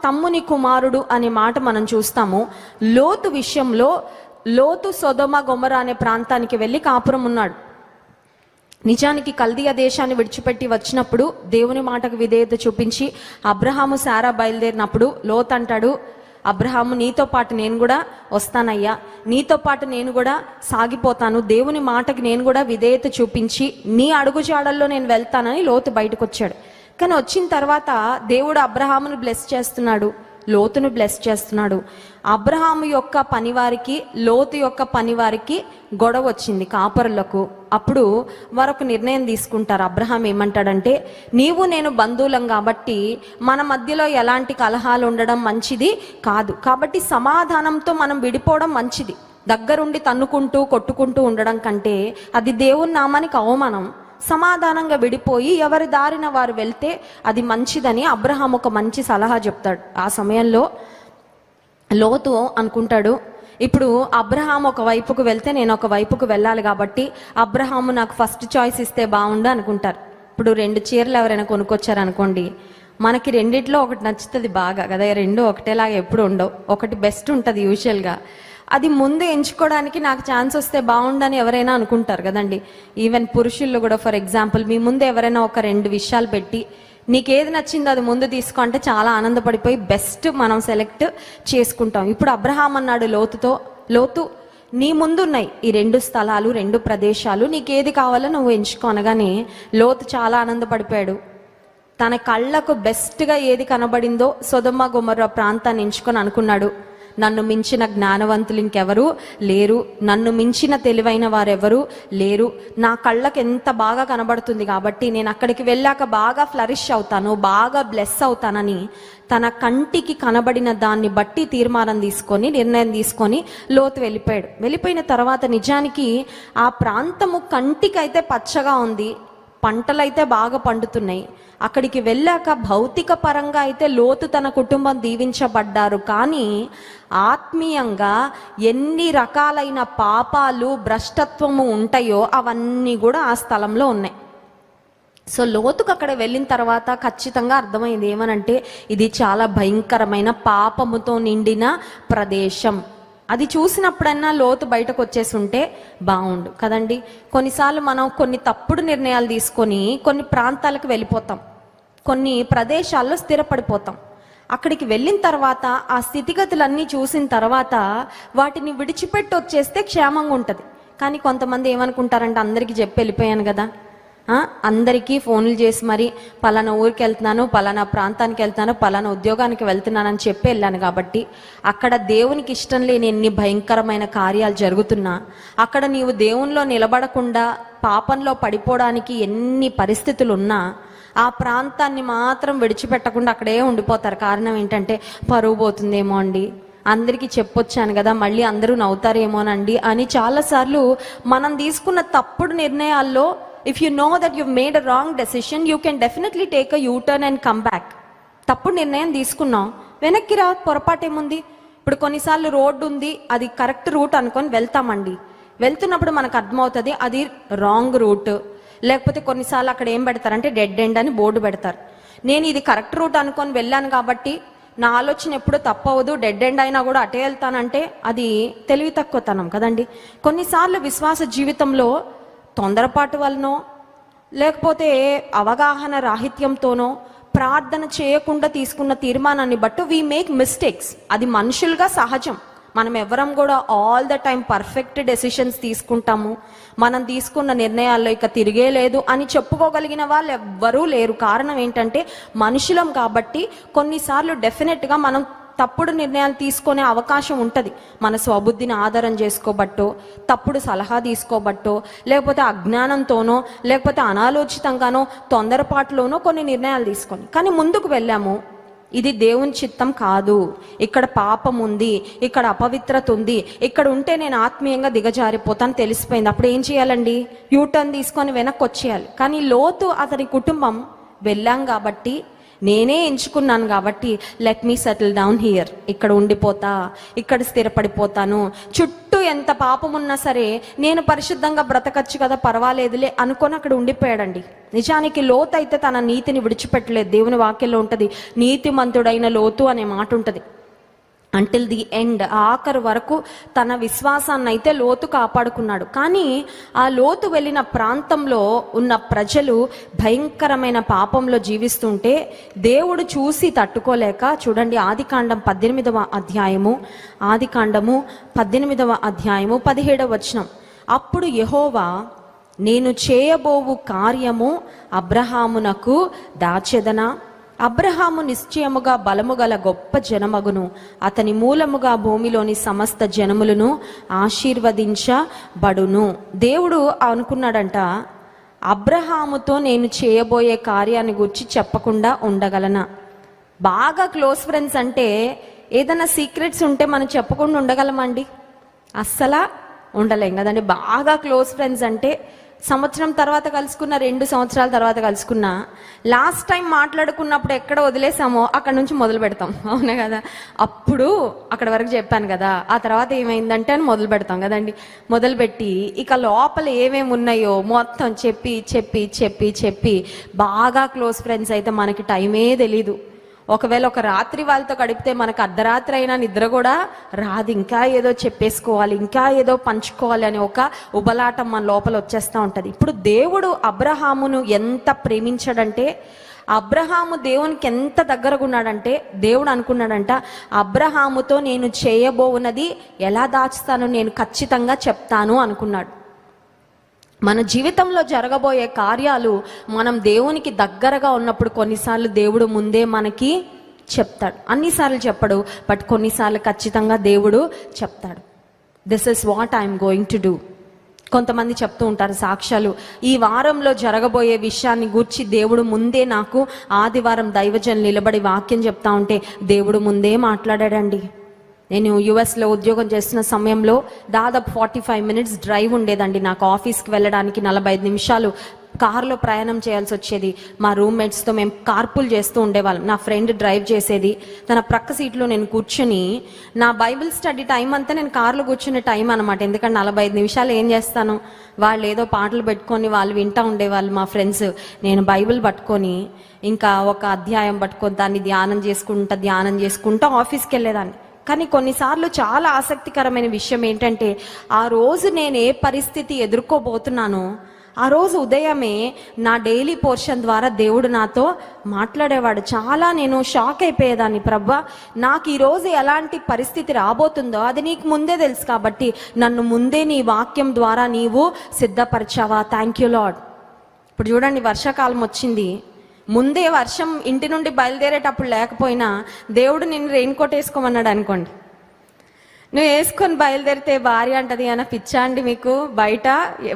తమ్ముని కుమారుడు అనే మాట మనం చూస్తాము. లోతు విషయంలో లోతు సొదొమ గొమొర అనే ప్రాంతానికి వెళ్ళి కాపురం ఉన్నాడు. నిజానికి కల్దీయ దేశాన్ని విడిచిపెట్టి వచ్చినప్పుడు దేవుని మాటకు విధేయత చూపించి అబ్రహాము శారా బయలుదేరినప్పుడు లోతు అంటాడు, అబ్రహాము నీతో పాటు నేను కూడా వస్తానయ్యా, నీతో పాటు నేను కూడా సాగిపోతాను, దేవుని మాటకి నేను కూడా విధేయత చూపించి నీ అడుగుజాడల్లో నేను వెళ్తానని లోతు బయటకు వచ్చాడు. కానీ వచ్చిన తర్వాత దేవుడు అబ్రహామును బ్లెస్ చేస్తున్నాడు, లోతును బ్లెస్ చేస్తున్నాడు. అబ్రహాము యొక్క పనివారికి లోతు యొక్క పనివారికి గొడవ వచ్చింది కాపరులకు. అప్పుడు మరొక నిర్ణయం తీసుకుంటారు. అబ్రహాం ఏమంటాడంటే, నీవు నేను బంధువులం కాబట్టి మన మధ్యలో ఎలాంటి కలహాలు ఉండడం మంచిది కాదు, కాబట్టి సమాధానంతో మనం విడిపోవడం మంచిది. దగ్గరుండి తన్నుకుంటూ కొట్టుకుంటూ ఉండడం కంటే అది దేవుని నామానికి అవమానం. సమాధానంగా విడిపోయి ఎవరి దారిన వారు వెళ్తే అది మంచిదని అబ్రహాం ఒక మంచి సలహా చెప్తాడు. ఆ సమయంలో లోతు అనుకుంటాడు, ఇప్పుడు అబ్రహాం ఒక వైపుకు వెళ్తే నేను ఒక వైపుకు వెళ్ళాలి కాబట్టి అబ్రహాము నాకు ఫస్ట్ చాయిస్ ఇస్తే బాగుండు అనుకుంటారు. ఇప్పుడు 2 చీరలు ఎవరైనా కొనుక్కొచ్చారు అనుకోండి, మనకి రెండిట్లో ఒకటి నచ్చుతుంది బాగా కదా, 2 ఒకటేలాగా ఎప్పుడు ఉండవు, ఒకటి బెస్ట్ ఉంటుంది యూజువల్గా. అది ముందు ఎంచుకోవడానికి నాకు ఛాన్స్ వస్తే బాగుండని ఎవరైనా అనుకుంటారు కదండి. ఈవెన్ పురుషుల్లో కూడా ఫర్ ఎగ్జాంపుల్ మీ ముందు ఎవరైనా ఒక 2 విషయాలు పెట్టి నీకేది నచ్చిందో అది ముందు తీసుకో అంటే చాలా ఆనందపడిపోయి బెస్ట్ మనం సెలెక్ట్ చేసుకుంటాం. ఇప్పుడు అబ్రహాం అన్నాడు లోతుతో, లోతు నీ ముందున్నాయి ఈ 2 స్థలాలు 2 ప్రదేశాలు, నీకేది కావాలో నువ్వు ఎంచుకో అనగానే లోతు చాలా ఆనందపడిపోయాడు. తన కళ్ళకు బెస్ట్గా ఏది కనబడిందో సొదొమ గొమొర్రా ప్రాంతాన్ని ఎంచుకొని అనుకున్నాడు, నన్ను మించిన జ్ఞానవంతులు ఇంకెవరు లేరు, నన్ను మించిన తెలివైన వారెవరు లేరు, నా కళ్ళకి ఎంత బాగా కనబడుతుంది కాబట్టి నేను అక్కడికి వెళ్ళాక బాగా ఫ్లరిష్ అవుతాను, బాగా బ్లెస్ అవుతానని తన కంటికి కనబడిన దాన్ని బట్టి నిర్ణయం తీసుకొని లోతు వెళ్ళిపోయాడు. వెళ్ళిపోయిన తర్వాత నిజానికి ఆ ప్రాంతము కంటికైతే పచ్చగా ఉంది, పంటలైతే బాగా పండుతున్నాయి. అక్కడికి వెళ్ళాక భౌతిక పరంగా అయితే లోతు తన కుటుంబం దీవించబడ్డారు, కానీ ఆత్మీయంగా ఎన్ని రకాలైన పాపాలు భ్రష్టత్వము ఉంటాయో అవన్నీ కూడా ఆ స్థలంలో ఉన్నాయి. సో లోతుకు అక్కడ వెళ్ళిన తర్వాత ఖచ్చితంగా అర్థమైంది ఏమనంటే ఇది చాలా భయంకరమైన పాపముతో నిండిన ప్రదేశం. అది చూసినప్పుడన్నా లోతు బయటకు వచ్చేసి ఉంటే బాగుండు కదండి. కొన్నిసార్లు మనం కొన్ని తప్పుడు నిర్ణయాలు తీసుకొని కొన్ని ప్రాంతాలకు వెళ్ళిపోతాం, కొన్ని ప్రదేశాల్లో స్థిరపడిపోతాం. అక్కడికి వెళ్ళిన తర్వాత ఆ స్థితిగతులన్నీ చూసిన తర్వాత వాటిని విడిచిపెట్టి వచ్చేస్తే క్షేమంగా ఉంటుంది. కానీ కొంతమంది ఏమనుకుంటారంటే అందరికీ చెప్పి వెళ్ళిపోయాను కదా, అందరికీ ఫోన్లు చేసి మరి పలానా ఊరికి వెళ్తున్నాను, పలానా ప్రాంతానికి వెళ్తున్నాను, పలానా ఉద్యోగానికి వెళ్తున్నానని చెప్పి వెళ్ళాను కాబట్టి అక్కడ దేవునికి ఇష్టం లేని ఎన్ని భయంకరమైన కార్యాలు జరుగుతున్నా, అక్కడ నీవు దేవునిలో నిలబడకుండా పాపంలో పడిపోవడానికి ఎన్ని పరిస్థితులు ఉన్నా ఆ ప్రాంతాన్ని మాత్రం విడిచిపెట్టకుండా అక్కడే ఉండిపోతారు. కారణం ఏంటంటే పరువు పోతుందేమో అండి, అందరికీ చెప్పొచ్చాను కదా మళ్ళీ అందరూ నవ్వుతారేమోనండి అని చాలాసార్లు మనం తీసుకున్న తప్పుడు నిర్ణయాల్లో if you know that you've made a wrong decision, you can definitely take a U-turn and come back. తప్పుడు నిర్ణయం తీసుకున్నాం, వెనక్కి రా, పొరపాటు ఏముంది. ఇప్పుడు కొన్నిసార్లు రోడ్డు ఉంది, అది కరెక్ట్ రూట్ అనుకొని వెళ్తామండి, వెళ్తున్నప్పుడు మనకు అర్థమవుతుంది అది రాంగ్ రూట్. లేకపోతే కొన్నిసార్లు అక్కడ ఏం పెడతారంటే డెడ్ ఎండ్ అని బోర్డు పెడతారు. నేను ఇది కరెక్ట్ రూట్ అనుకొని వెళ్ళాను కాబట్టి నా ఆలోచన ఎప్పుడు తప్పవదు, డెడ్ ఎండ్ అయినా కూడా అటే వెళ్తానంటే అది తెలివి తక్కువతనం కదండి. కొన్నిసార్లు విశ్వాస జీవితంలో తొందరపాటు వలనో లేకపోతే అవగాహన రాహిత్యంతోనో ప్రార్థన చేయకుండా తీసుకున్న తీర్మానాన్ని బట్టి వీ మేక్ మిస్టేక్స్. అది మనుషులుగా సహజం. మనం ఎవరం కూడా all the time perfect decisions తీసుకుంటాము, మనం తీసుకున్న నిర్ణయాల్లో ఇక తిరిగే లేదు అని చెప్పుకోగలిగిన వాళ్ళు ఎవ్వరూ లేరు. కారణం ఏంటంటే మనుషులం కాబట్టి కొన్నిసార్లు డెఫినెట్గా మనం తప్పుడు నిర్ణయాలు తీసుకునే అవకాశం ఉంటుంది. మన స్వబుద్ధిని ఆధారం చేసుకోబట్టో, తప్పుడు సలహా తీసుకోబట్టో, లేకపోతే అజ్ఞానంతోనో, లేకపోతే అనాలోచితంగానో, తొందరపాటులోనో కొన్ని నిర్ణయాలు తీసుకొని కానీ ముందుకు వెళ్ళాము. ఇది దేవుని చిత్తం కాదు, ఇక్కడ పాపం ఉంది, ఇక్కడ అపవిత్రత ఉంది, ఇక్కడ ఉంటే నేను ఆత్మీయంగా దిగజారిపోతాను తెలిసిపోయింది. అప్పుడు ఏం చేయాలండి? యూటర్న్ తీసుకొని వెనక్కి వచ్చేయాలి. కానీ లోతు అతని కుటుంబం వెళ్ళాం కాబట్టి, నేనే ఎంచుకున్నాను కాబట్టి let me settle down here, ఇక్కడ ఉండిపోతా, ఇక్కడ స్థిరపడిపోతాను, చుట్టూ ఎంత పాపం ఉన్నా సరే నేను పరిశుద్ధంగా బ్రతకచ్చు కదా పర్వాలేదులే అనుకొని అక్కడ ఉండిపోయాడండి. నిజానికి లోతు అయితే తన నీతిని విడిచిపెట్టలేదు. దేవుని వాక్యంలో ఉంటుంది నీతిమంతుడైన లోతు అనే మాట ఉంటుంది. అంటిల్ ది ఎండ్, ఆఖరు వరకు తన విశ్వాసాన్ని అయితే లోతు కాపాడుకున్నాడు. కానీ ఆ లోతు వెళ్ళిన ప్రాంతంలో ఉన్న ప్రజలు భయంకరమైన పాపంలో జీవిస్తుంటే దేవుడు చూసి తట్టుకోలేక, చూడండి ఆదికాండం 18వ అధ్యాయము 18వ అధ్యాయము 17వ వచనం, అప్పుడు యెహోవా, నేను చేయబోవు కార్యము అబ్రహామునకు దాచెదనా? అబ్రహాము నిశ్చయముగా బలము గల గొప్ప జనమగును, అతని మూలముగా భూమిలోని సమస్త జనములను ఆశీర్వదించబడును. దేవుడు అనుకున్నాడంట, అబ్రహాముతో నేను చేయబోయే కార్యాన్ని గురించి చెప్పకుండా ఉండగలనా? బాగా క్లోజ్ ఫ్రెండ్స్ అంటే ఏదైనా సీక్రెట్స్ ఉంటే మనం చెప్పకుండా ఉండగలమండి? అస్సలా ఉండలేం కదండి. బాగా క్లోజ్ ఫ్రెండ్స్ అంటే సంవత్సరం తర్వాత కలుసుకున్న, 2 సంవత్సరాల తర్వాత కలుసుకున్నా, లాస్ట్ టైం మాట్లాడుకున్నప్పుడు ఎక్కడ వదిలేసామో అక్కడ నుంచి మొదలు పెడతాం, అవునా కదా? అప్పుడు అక్కడ వరకు చెప్పాను కదా, ఆ తర్వాత ఏమైందంటే అని మొదలు పెడతాం కదండి. మొదలుపెట్టి ఇక లోపల ఏమేమి ఉన్నాయో మొత్తం చెప్పి చెప్పి చెప్పి చెప్పి బాగా క్లోజ్ ఫ్రెండ్స్ అయితే మనకి టైమే తెలీదు. ఒకవేళ ఒక రాత్రి వాళ్ళతో గడిపితే మనకు అర్ధరాత్రి అయినా నిద్ర కూడా రాదు. ఇంకా ఏదో చెప్పేసుకోవాలి, ఇంకా ఏదో పంచుకోవాలి అని ఒక ఉబలాటం మన లోపల వచ్చేస్తూ ఉంటుంది. ఇప్పుడు దేవుడు అబ్రహామును ఎంత ప్రేమించాడంటే, అబ్రహాము దేవునికి ఎంత దగ్గరగా ఉన్నాడంటే, దేవుడు అనుకున్నాడంట, అబ్రహాముతో నేను చేయబోవున్నది ఎలా దాచుతానో నేను ఖచ్చితంగా చెప్తాను అనుకున్నాడు. మన జీవితంలో జరగబోయే కార్యాలు మనం దేవునికి దగ్గరగా ఉన్నప్పుడు కొన్నిసార్లు దేవుడు ముందే మనకి చెప్తాడు. అన్నిసార్లు చెప్పడు, బట్ కొన్నిసార్లు ఖచ్చితంగా దేవుడు చెప్తాడు. This is what I'm going to do. కొంతమంది చెప్తూ ఉంటారు సాక్ష్యాలు, ఈ వారంలో జరగబోయే విషయాన్ని గూర్చి దేవుడు ముందే నాకు, ఆదివారం దైవజనులు నిలబడి వాక్యం చెప్తా ఉంటే దేవుడు ముందే మాట్లాడాడండి. నేను యుఎస్లో ఉద్యోగం చేస్తున్న సమయంలో దాదాపు 45 మినిట్స్ డ్రైవ్ ఉండేదండి నాకు. ఆఫీస్కి వెళ్ళడానికి 45 నిమిషాలు కారులో ప్రయాణం చేయాల్సి వచ్చేది. మా రూమ్మేట్స్తో మేము కార్పూల్ చేస్తూ ఉండేవాళ్ళం. నా ఫ్రెండ్ డ్రైవ్ చేసేది, తన ప్రక్క సీట్లో నేను కూర్చుని నా బైబిల్ స్టడీ టైం అంతా నేను కారులో కూర్చునే టైం అనమాట. ఎందుకంటే 45 నిమిషాలు ఏం చేస్తాను, వాళ్ళు ఏదో పాటలు పెట్టుకొని వాళ్ళు వింటూ ఉండేవాళ్ళు మా ఫ్రెండ్స్, నేను బైబిల్ పట్టుకొని ఇంకా ఒక అధ్యాయం పట్టుకొని దాన్ని ధ్యానం చేసుకుంటా ఆఫీస్కి వెళ్ళేదాన్ని. కానీ కొన్నిసార్లు చాలా ఆసక్తికరమైన విషయం ఏంటంటే, ఆ రోజు నేను ఏ పరిస్థితి ఎదుర్కోబోతున్నానో ఆ రోజు ఉదయమే నా డైలీ పోర్షన్ ద్వారా దేవుడు నాతో మాట్లాడేవాడు. చాలా నేను షాక్ అయిపోయేదాన్ని, ప్రభా నాకు ఈరోజు ఎలాంటి పరిస్థితి రాబోతుందో అది నీకు ముందే తెలుసు, కాబట్టి నన్ను ముందే నీ వాక్యం ద్వారా నీవు సిద్ధపరిచావా, థ్యాంక్ యూ లార్డ్. ఇప్పుడు చూడండి, వర్షాకాలం వచ్చింది, ముందే వర్షం ఇంటి నుండి బయలుదేరేటప్పుడు లేకపోయినా దేవుడు నిన్ను రెయిన్ కోట్ వేసుకోమన్నాడు అనుకోండి, నువ్వు వేసుకొని బయలుదేరితే భార్య అంటది, అన్న పిచ్చా అండి మీకు, బయట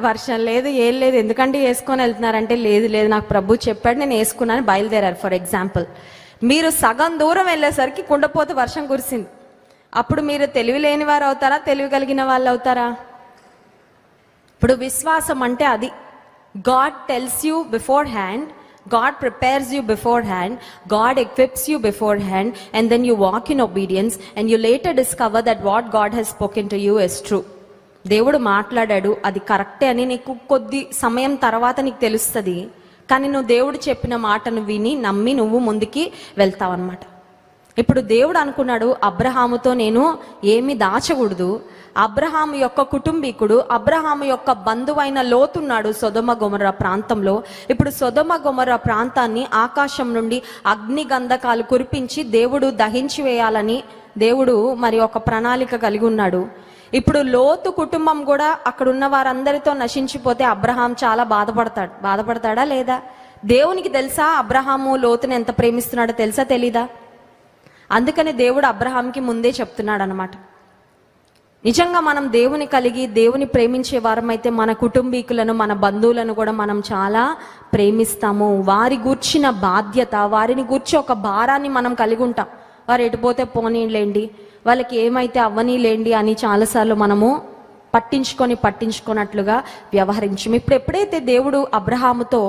వర్షం లేదు ఏం లేదు ఎందుకంటే వేసుకొని వెళ్తున్నారంటే, లేదు నాకు ప్రభు చెప్పాడు నేను వేసుకున్నాను, బయలుదేరారు. ఫర్ ఎగ్జాంపుల్, మీరు సగం దూరం వెళ్ళేసరికి కుండపోత వర్షం కురిసింది, అప్పుడు మీరు తెలివి లేని వారు అవుతారా, తెలివి కలిగిన వాళ్ళు అవుతారా? ఇప్పుడు విశ్వాసం అంటే అది. God tells you before hand, God prepares you beforehand, God equips you beforehand, and then you walk in obedience and you later discover that what God has spoken to you is true. దేవుడు మాట్లాడాడు, అది కరెక్టే అని నీకు కొద్ది సమయం తర్వాత నీకు తెలుస్తుంది. కానీ నువ్వు దేవుడు చెప్పిన మాటను విని నమ్మి నువ్వు ముందుకి వెళ్తావు అన్నమాట. ఇప్పుడు దేవుడు అనుకున్నాడు, అబ్రహాముతో నేను ఏమి దాచకూడదు. అబ్రహాము యొక్క కుటుంబీకుడు, అబ్రహాము యొక్క బంధువైన లోతున్నాడు సొదొమ గొమొర్రా ప్రాంతంలో. ఇప్పుడు సొదొమ గొమొర్రా ప్రాంతాన్ని ఆకాశం నుండి అగ్ని గంధకాలు కురిపించి దేవుడు దహించి వేయాలని దేవుడు మరి ఒక ప్రణాళిక కలిగి ఉన్నాడు. ఇప్పుడు లోతు కుటుంబం కూడా అక్కడ ఉన్న వారందరితో నశించిపోతే అబ్రహాం చాలా బాధపడతాడా లేదా? దేవునికి తెలుసా అబ్రహాము లోతుని ఎంత ప్రేమిస్తున్నాడో తెలుసా తెలీదా? అందుకని దేవుడు అబ్రహాంకి ముందే చెప్తున్నాడు అన్నమాట. నిజంగా మనం దేవుని కలిగి దేవుని ప్రేమించే వారమైతే మన కుటుంబీకులను మన బంధువులను కూడా మనం చాలా ప్రేమిస్తాము. వారి గూర్చిన బాధ్యత, వారిని గూర్చి ఒక భారాన్ని మనం కలిగి ఉంటాం. వారు ఎటుపోతే పోనీలేండి, వాళ్ళకి ఏమైతే అవ్వనీలేండి అని చాలాసార్లు మనము పట్టించుకోనట్లుగా వ్యవహరించము. ఇప్పుడు ఎప్పుడైతే దేవుడు అబ్రహాముతో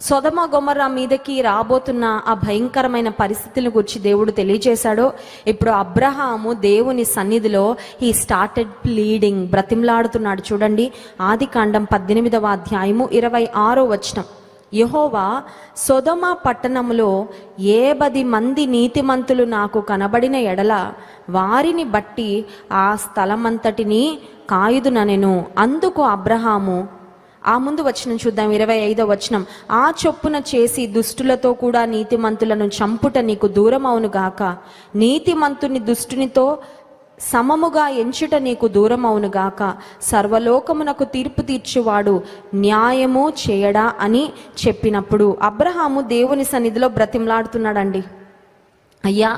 సొదొమ గొమొర్రా మీదకి రాబోతున్న ఆ భయంకరమైన పరిస్థితుల గురించి దేవుడు తెలియజేశాడో, ఇప్పుడు అబ్రహాము దేవుని సన్నిధిలో హీ స్టార్టెడ్ ప్లీడింగ్, బ్రతిమలాడుతున్నాడు. చూడండి, ఆదికాండం 18వ అధ్యాయము 26వ వచనం. యెహోవా సొదొమ పట్టణములో 70 మంది నీతిమంతులు నాకు కనబడిన ఎడల వారిని బట్టి ఆ స్థలమంతటిని కాయుదుననెను. అందుకు అబ్రహాము, ఆ ముందు వచనం చూద్దాం, 25వ వచనం, ఆ చొప్పున చేసి దుష్టులతో కూడా నీతిమంతులను చంపుట నీకు దూరం అవును గాక, నీతిమంతుని దుష్టునితో సమముగా ఎంచుట నీకు దూరం అవును గాక, సర్వలోకమునకు తీర్పు తీర్చువాడు న్యాయము చేయడా అని చెప్పినప్పుడు అబ్రహాము దేవుని సన్నిధిలో బ్రతిమలాడుతున్నాడండి. అయ్యా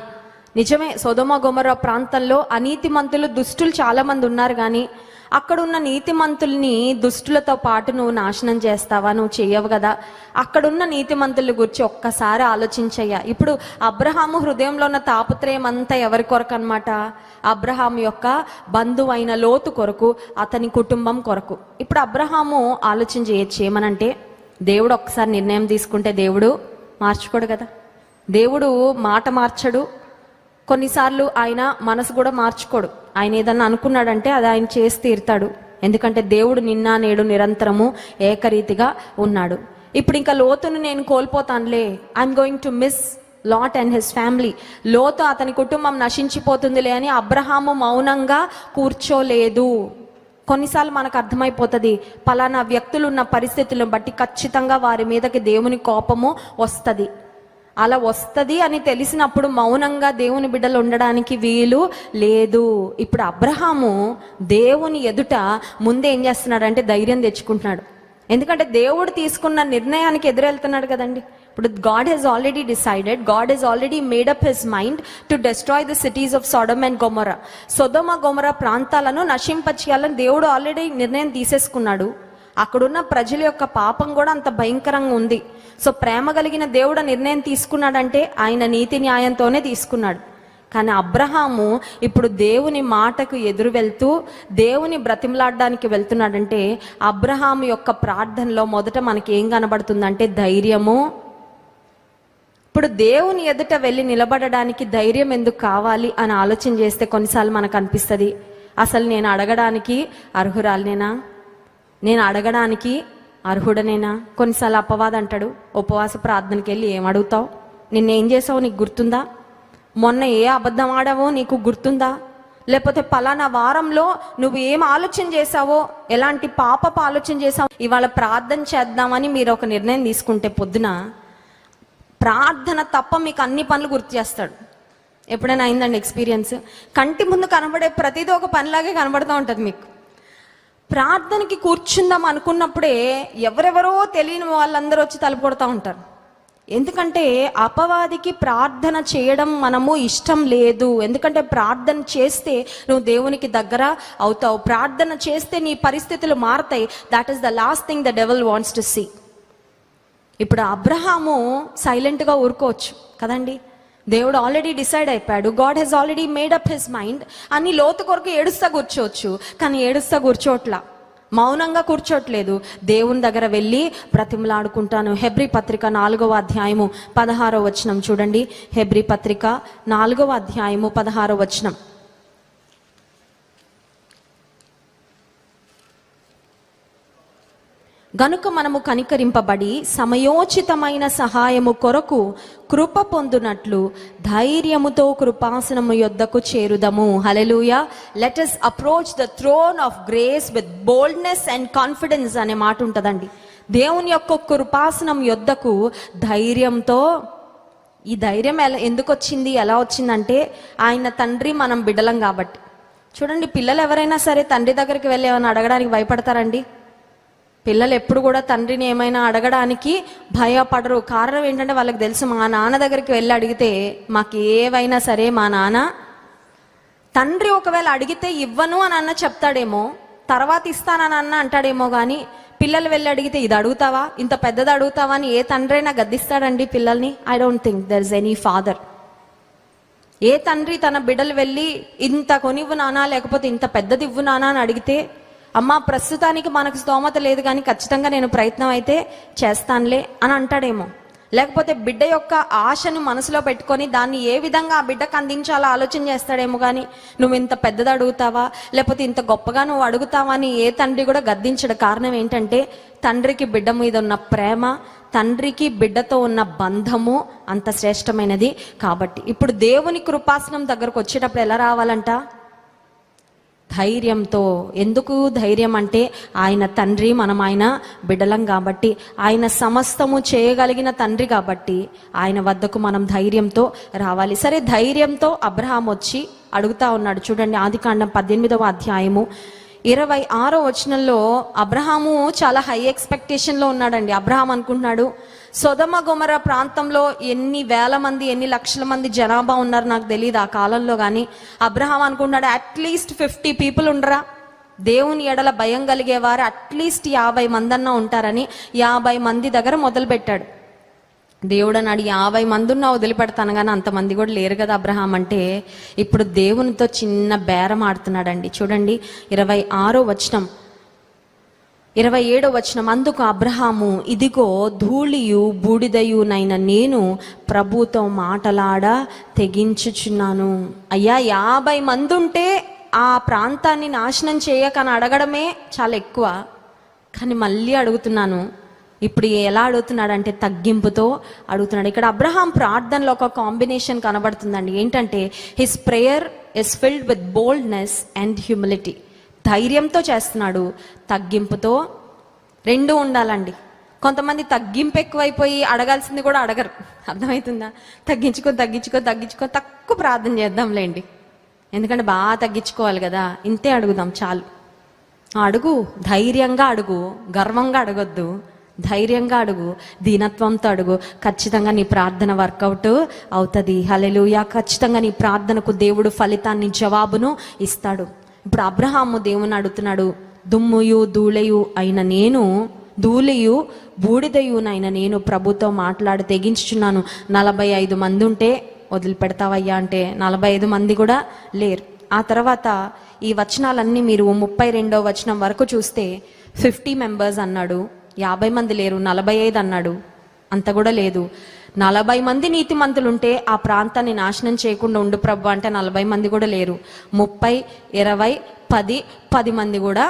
నిజమే, సొదొమ గొమొర్రా ప్రాంతంలో అనీతిమంతులు దుష్టులు చాలా మంది ఉన్నారు, కానీ అక్కడున్న నీతిమంతుల్ని దుష్టులతో పాటు నువ్వు నాశనం చేస్తావా? నువ్వు చెయ్యవు కదా. అక్కడున్న నీతిమంతుల గురించి ఒక్కసారి ఆలోచించయ్యా. ఇప్పుడు అబ్రహాము హృదయంలో ఉన్న తాపత్రయం అంతా ఎవరి కొరకు అన్నమాట? అబ్రహాం యొక్క బంధువు అయిన లోతు కొరకు, అతని కుటుంబం కొరకు. ఇప్పుడు అబ్రహాము ఆలోచన చేయొచ్చు ఏమనంటే, దేవుడు ఒక్కసారి నిర్ణయం తీసుకుంటే దేవుడు మార్చుకోడు కదా. దేవుడు మాట మార్చడు, కొన్నిసార్లు ఆయన మనసు కూడా మార్చుకోడు. ఆయన ఏదన్నా అనుకున్నాడంటే అది ఆయన చేసి తీరుతాడు. ఎందుకంటే దేవుడు నిన్న నేడు నిరంతరము ఏకరీతిగా ఉన్నాడు. ఇప్పుడు ఇంకా లోతును నేను కోల్పోతానులే, I'm going to miss Lot and his family, లోతు అతని కుటుంబం నశించిపోతుందిలే అని అబ్రహాము మౌనంగా కూర్చోలేదు. కొన్నిసార్లు మనకు అర్థమైపోతుంది, పలానా వ్యక్తులు ఉన్న పరిస్థితులను బట్టి ఖచ్చితంగా వారి మీదకి దేవుని కోపము వస్తుంది. అలా వస్తుంది అని తెలిసినప్పుడు మౌనంగా దేవుని బిడ్డలు ఉండడానికి వీలు లేదు. ఇప్పుడు అబ్రహాము దేవుని ఎదుట ముందే ఏం చేస్తున్నాడంటే ధైర్యం తెచ్చుకుంటున్నాడు. ఎందుకంటే దేవుడు తీసుకున్న నిర్ణయానికి ఎదురెళ్తున్నాడు కదండి. ఇప్పుడు God Hess already decided, God Hess already made up his mind to destroy the cities of Sodom and Gomorrah. సొదొమ గొమొర్రా ప్రాంతాలను నశింపచేయాలని దేవుడు ఆల్రెడీ నిర్ణయం తీసేసుకున్నాడు. అక్కడున్న ప్రజల యొక్క పాపం కూడా అంత భయంకరంగా ఉంది. సో ప్రేమ కలిగిన దేవుడు నిర్ణయం తీసుకున్నాడంటే ఆయన నీతి న్యాయంతోనే తీసుకున్నాడు. కానీ అబ్రహాము ఇప్పుడు దేవుని మాటకు ఎదురు వెళ్తూ దేవుని బ్రతిమలాడడానికి వెళ్తున్నాడంటే అబ్రహాము యొక్క ప్రార్థనలో మొదట మనకి ఏం కనబడుతుందంటే ధైర్యము. ఇప్పుడు దేవుని ఎదుట వెళ్ళి నిలబడడానికి ధైర్యం ఎందుకు కావాలి అని ఆలోచన చేస్తే కొన్నిసార్లు మనకు అనిపిస్తుంది, అసలు నేను అడగడానికి అర్హురాలినేనా, నేను అడగడానికి అర్హుడనేనా? కొన్నిసార్లు అపవాది అంటాడు, ఉపవాస ప్రార్థనకి వెళ్ళి ఏం అడుగుతావు, నిన్నేం చేసావు నీకు గుర్తుందా, మొన్న ఏ అబద్ధం ఆడావో నీకు గుర్తుందా, లేకపోతే పలానా వారంలో నువ్వు ఏం ఆలోచన చేసావో, ఎలాంటి పాపపు ఆలోచన చేసావో, ఇవాళ ప్రార్థన చేద్దామని మీరు ఒక నిర్ణయం తీసుకుంటే పొద్దున ప్రార్థన తప్ప మీకు అన్ని పనులు గుర్తు చేస్తాడు. ఎప్పుడైనా అయిందండి ఎక్స్పీరియన్స్? కంటి ముందు కనబడే ప్రతిదీ ఒక పనిలాగే కనబడుతూ ఉంటుంది మీకు. ప్రార్థనకి కూర్చుందాం అనుకున్నప్పుడే ఎవరెవరో తెలియని వాళ్ళందరూ వచ్చి తలుపు కొడతా ఉంటారు. ఎందుకంటే అపవాదికి ప్రార్థన చేయడం మనము ఇష్టం లేదు. ఎందుకంటే ప్రార్థన చేస్తే నువ్వు దేవునికి దగ్గర అవుతావు, ప్రార్థన చేస్తే నీ పరిస్థితులు మారుతాయి. That is the last thing the devil wants to see. ఇప్పుడు అబ్రహాము సైలెంట్గా ఊరుకోవచ్చు కదండి. దేవుడు ఆల్రెడీ డిసైడ్ అయిపోయాడు, God Hess already made up his mind అని లోతు కొరకు ఏడుస్తా కూర్చోవచ్చు. కానీ ఏడుస్తా కూర్చోట్లా, మౌనంగా కూర్చోట్లేదు, దేవుని దగ్గర వెళ్ళి బ్రతిమలాడుకుంటాను. హెబ్రీ పత్రిక 4వ అధ్యాయము 16వ వచనం చూడండి. హెబ్రీ పత్రిక 4వ అధ్యాయము 16వ వచనం. గనుక మనము కనికరింపబడి సమయోచితమైన సహాయము కొరకు కృప పొందునట్లు ధైర్యముతో కృపాసనము యొద్దకు చేరుదము. హల్లెలూయా. Let us approach the throne of grace with boldness and confidence అనే మాట ఉంటుందండి. దేవుని యొక్క కృపాసనం యొద్దకు ధైర్యంతో. ఈ ధైర్యం ఎందుకు వచ్చింది, ఎలా వచ్చిందంటే ఆయన తండ్రి, మనం బిడ్డలం కాబట్టి. చూడండి, పిల్లలు ఎవరైనా సరే తండ్రి దగ్గరికి వెళ్ళి ఏమైనా అడగడానికి భయపడతారండి? పిల్లలు ఎప్పుడు కూడా తండ్రిని ఏమైనా అడగడానికి భయపడరు. కారణం ఏంటంటే వాళ్ళకి తెలుసు, మా నాన్న దగ్గరికి వెళ్ళి అడిగితే మాకు ఏవైనా సరే మా నాన్న. తండ్రి ఒకవేళ అడిగితే ఇవ్వను అని అన్న చెప్తాడేమో, తర్వాత ఇస్తానని అన్న అంటాడేమో, కానీ పిల్లలు వెళ్ళి అడిగితే ఇది అడుగుతావా, ఇంత పెద్దది అడుగుతావా అని ఏ తండ్రైనా గద్దిస్తాడండి పిల్లల్ని? I don't think there is any father. ఏ తండ్రి తన బిడ్డలు వెళ్ళి ఇంత కొనివ్వు నానా, లేకపోతే ఇంత పెద్దది ఇవ్వు నానా అని అడిగితే, అమ్మ ప్రస్తుతానికి మనకు స్తోమత లేదు కానీ ఖచ్చితంగా నేను ప్రయత్నం అయితే చేస్తానులే అని అంటాడేమో. లేకపోతే బిడ్డ యొక్క ఆశను మనసులో పెట్టుకొని దాన్ని ఏ విధంగా ఆ బిడ్డకు అందించాలో ఆలోచన చేస్తాడేమో. కానీ నువ్వు ఇంత పెద్దది అడుగుతావా, లేకపోతే ఇంత గొప్పగా నువ్వు అడుగుతావా అని ఏ తండ్రి కూడా గద్దించడు. కారణం ఏంటంటే తండ్రికి బిడ్డ మీద ఉన్న ప్రేమ, తండ్రికి బిడ్డతో ఉన్న బంధము అంత శ్రేష్టమైనది. కాబట్టి ఇప్పుడు దేవుని కృపాసనం దగ్గరకు వచ్చేటప్పుడు ఎలా రావాలంట? ధైర్యంతో. ఎందుకు ధైర్యం అంటే ఆయన తండ్రి, మనం ఆయన బిడ్డలం కాబట్టి, ఆయన సమస్తము చేయగలిగిన తండ్రి కాబట్టి ఆయన వద్దకు మనం ధైర్యంతో రావాలి. సరే, ధైర్యంతో అబ్రహాం వచ్చి అడుగుతా ఉన్నాడు. చూడండి, ఆదికాండం 18వ అధ్యాయము 26వ వచనంలో అబ్రహాము చాలా హై ఎక్స్పెక్టేషన్లో ఉన్నాడండి. అబ్రహాం అనుకుంటున్నాడు, సొదొమ గొమొర్రా ప్రాంతంలో ఎన్ని వేల మంది, ఎన్ని లక్షల మంది జనాభా ఉన్నారు నాకు తెలియదు ఆ కాలంలో. కానీ అబ్రహాం అనుకుంటున్నాడు, అట్లీస్ట్ 50 పీపుల్ ఉండరా, దేవుని ఎడల భయం కలిగేవారు అట్లీస్ట్ 50 మంది అన్నా ఉంటారని 50 మంది దగ్గర మొదలు పెట్టాడు. దేవుడు అన్నాడు, 50 మంది ఉన్నా వదిలిపెడతాను, కానీ అంతమంది కూడా లేరు కదా అబ్రహాం అంటే. ఇప్పుడు దేవునితో చిన్న బేరం ఆడుతున్నాడండి. చూడండి 26వ వచనం, 27వ వచనం, అందుకు అబ్రహాము, ఇదిగో ధూళియు బూడిదయునైన నేను ప్రభుతో మాటలాడ తెగించుచున్నాను. అయ్యా, 50 మంది ఉంటే ఆ ప్రాంతాన్ని నాశనం చేయకని అడగడమే చాలా ఎక్కువ, కానీ మళ్ళీ అడుగుతున్నాను. ఇప్పుడు ఎలా అడుగుతున్నాడంటే తగ్గింపుతో అడుగుతున్నాడు. ఇక్కడ అబ్రహాం ప్రార్థనలో ఒక కాంబినేషన్ కనబడుతుందండి. ఏంటంటే his prayer is filled with boldness and humility. ధైర్యంతో చేస్తున్నాడు, తగ్గింపుతో. రెండు ఉండాలండి. కొంతమంది తగ్గింపు ఎక్కువైపోయి అడగాల్సింది కూడా అడగరు. అర్థమవుతుందా? తగ్గించుకొని తక్కువ ప్రార్థన చేద్దాంలేండి, ఎందుకంటే బాగా తగ్గించుకోవాలి కదా, ఇంతే అడుగుదాం చాలు. అడుగు, ధైర్యంగా అడుగు, గర్వంగా అడగొద్దు, ధైర్యంగా అడుగు, దీనత్వంతో అడుగు. ఖచ్చితంగా నీ ప్రార్థన వర్కౌట్ అవుతుంది. హల్లెలూయా. ఖచ్చితంగా నీ ప్రార్థనకు దేవుడు ఫలితాన్ని, జవాబును ఇస్తాడు. ఇప్పుడు అబ్రహాము దేవుని అడుగుతున్నాడు, దుమ్ముయు ధూళియు అయిన నేను, ధూళియు బూడిదయునైన నేను ప్రభుతో మాట్లాడి తెగించుచున్నాను. 45 మంది ఉంటే వదిలిపెడతావయ్యా అంటే 45 మంది కూడా లేరు. ఆ తర్వాత ఈ వచనాలన్నీ మీరు 32వ వచనం వరకు చూస్తే 50 మెంబర్స్ అన్నాడు, 50 మంది లేరు. 45 అన్నాడు, అంత కూడా లేదు. 40 మంది నీతిమంతులుంటే ఆ ప్రాంతాన్ని నాశనం చేయకుండా ఉండు ప్రభు అంటే 40 మంది కూడా లేరు. 30, 20, 10 మంది కూడా.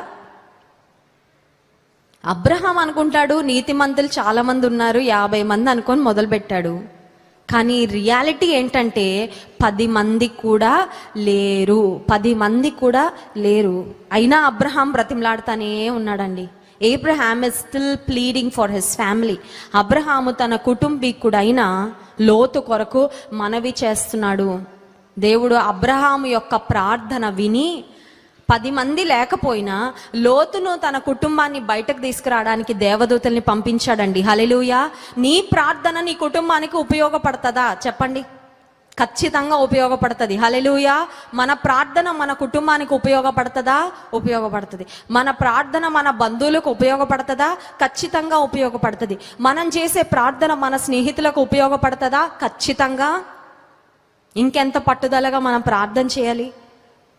అబ్రహాం అనుకుంటాడు నీతిమంతులు చాలా మంది ఉన్నారు, 50 మంది అనుకొని మొదలు పెట్టాడు. కానీ రియాలిటీ ఏంటంటే 10 మంది కూడా లేరు, 10 మంది కూడా లేరు. అయినా అబ్రహాం బ్రతిమలాడుతానే ఉన్నాడండి. Abraham is still pleading for his family. Abraham తన కుటుంబీకుడైన లోతు కొరకు మనవి చేస్తున్నాడు. దేవుడు అబ్రహాము యొక్క ప్రార్థన విని 10 మంది లేకపోయినా లోతును తన కుటుంబాన్ని బయటకు తీసుకురావడానికి దేవదూతల్ని పంపించాడండి. హల్లెలూయా. నీ ప్రార్థన నీ కుటుంబానికి ఉపయోగపడుతుందా? చెప్పండి. ఖచ్చితంగా ఉపయోగపడుతుంది. హల్లెలూయా. మన ప్రార్థన మన కుటుంబానికి ఉపయోగపడుతుందా? ఉపయోగపడుతుంది. మన ప్రార్థన మన బంధువులకు ఉపయోగపడుతుందా? ఖచ్చితంగా ఉపయోగపడుతుంది. మనం చేసే ప్రార్థన మన స్నేహితులకు ఉపయోగపడుతుందా? ఖచ్చితంగా. ఇంకెంత పట్టుదలగా మనం ప్రార్థన చేయాలి.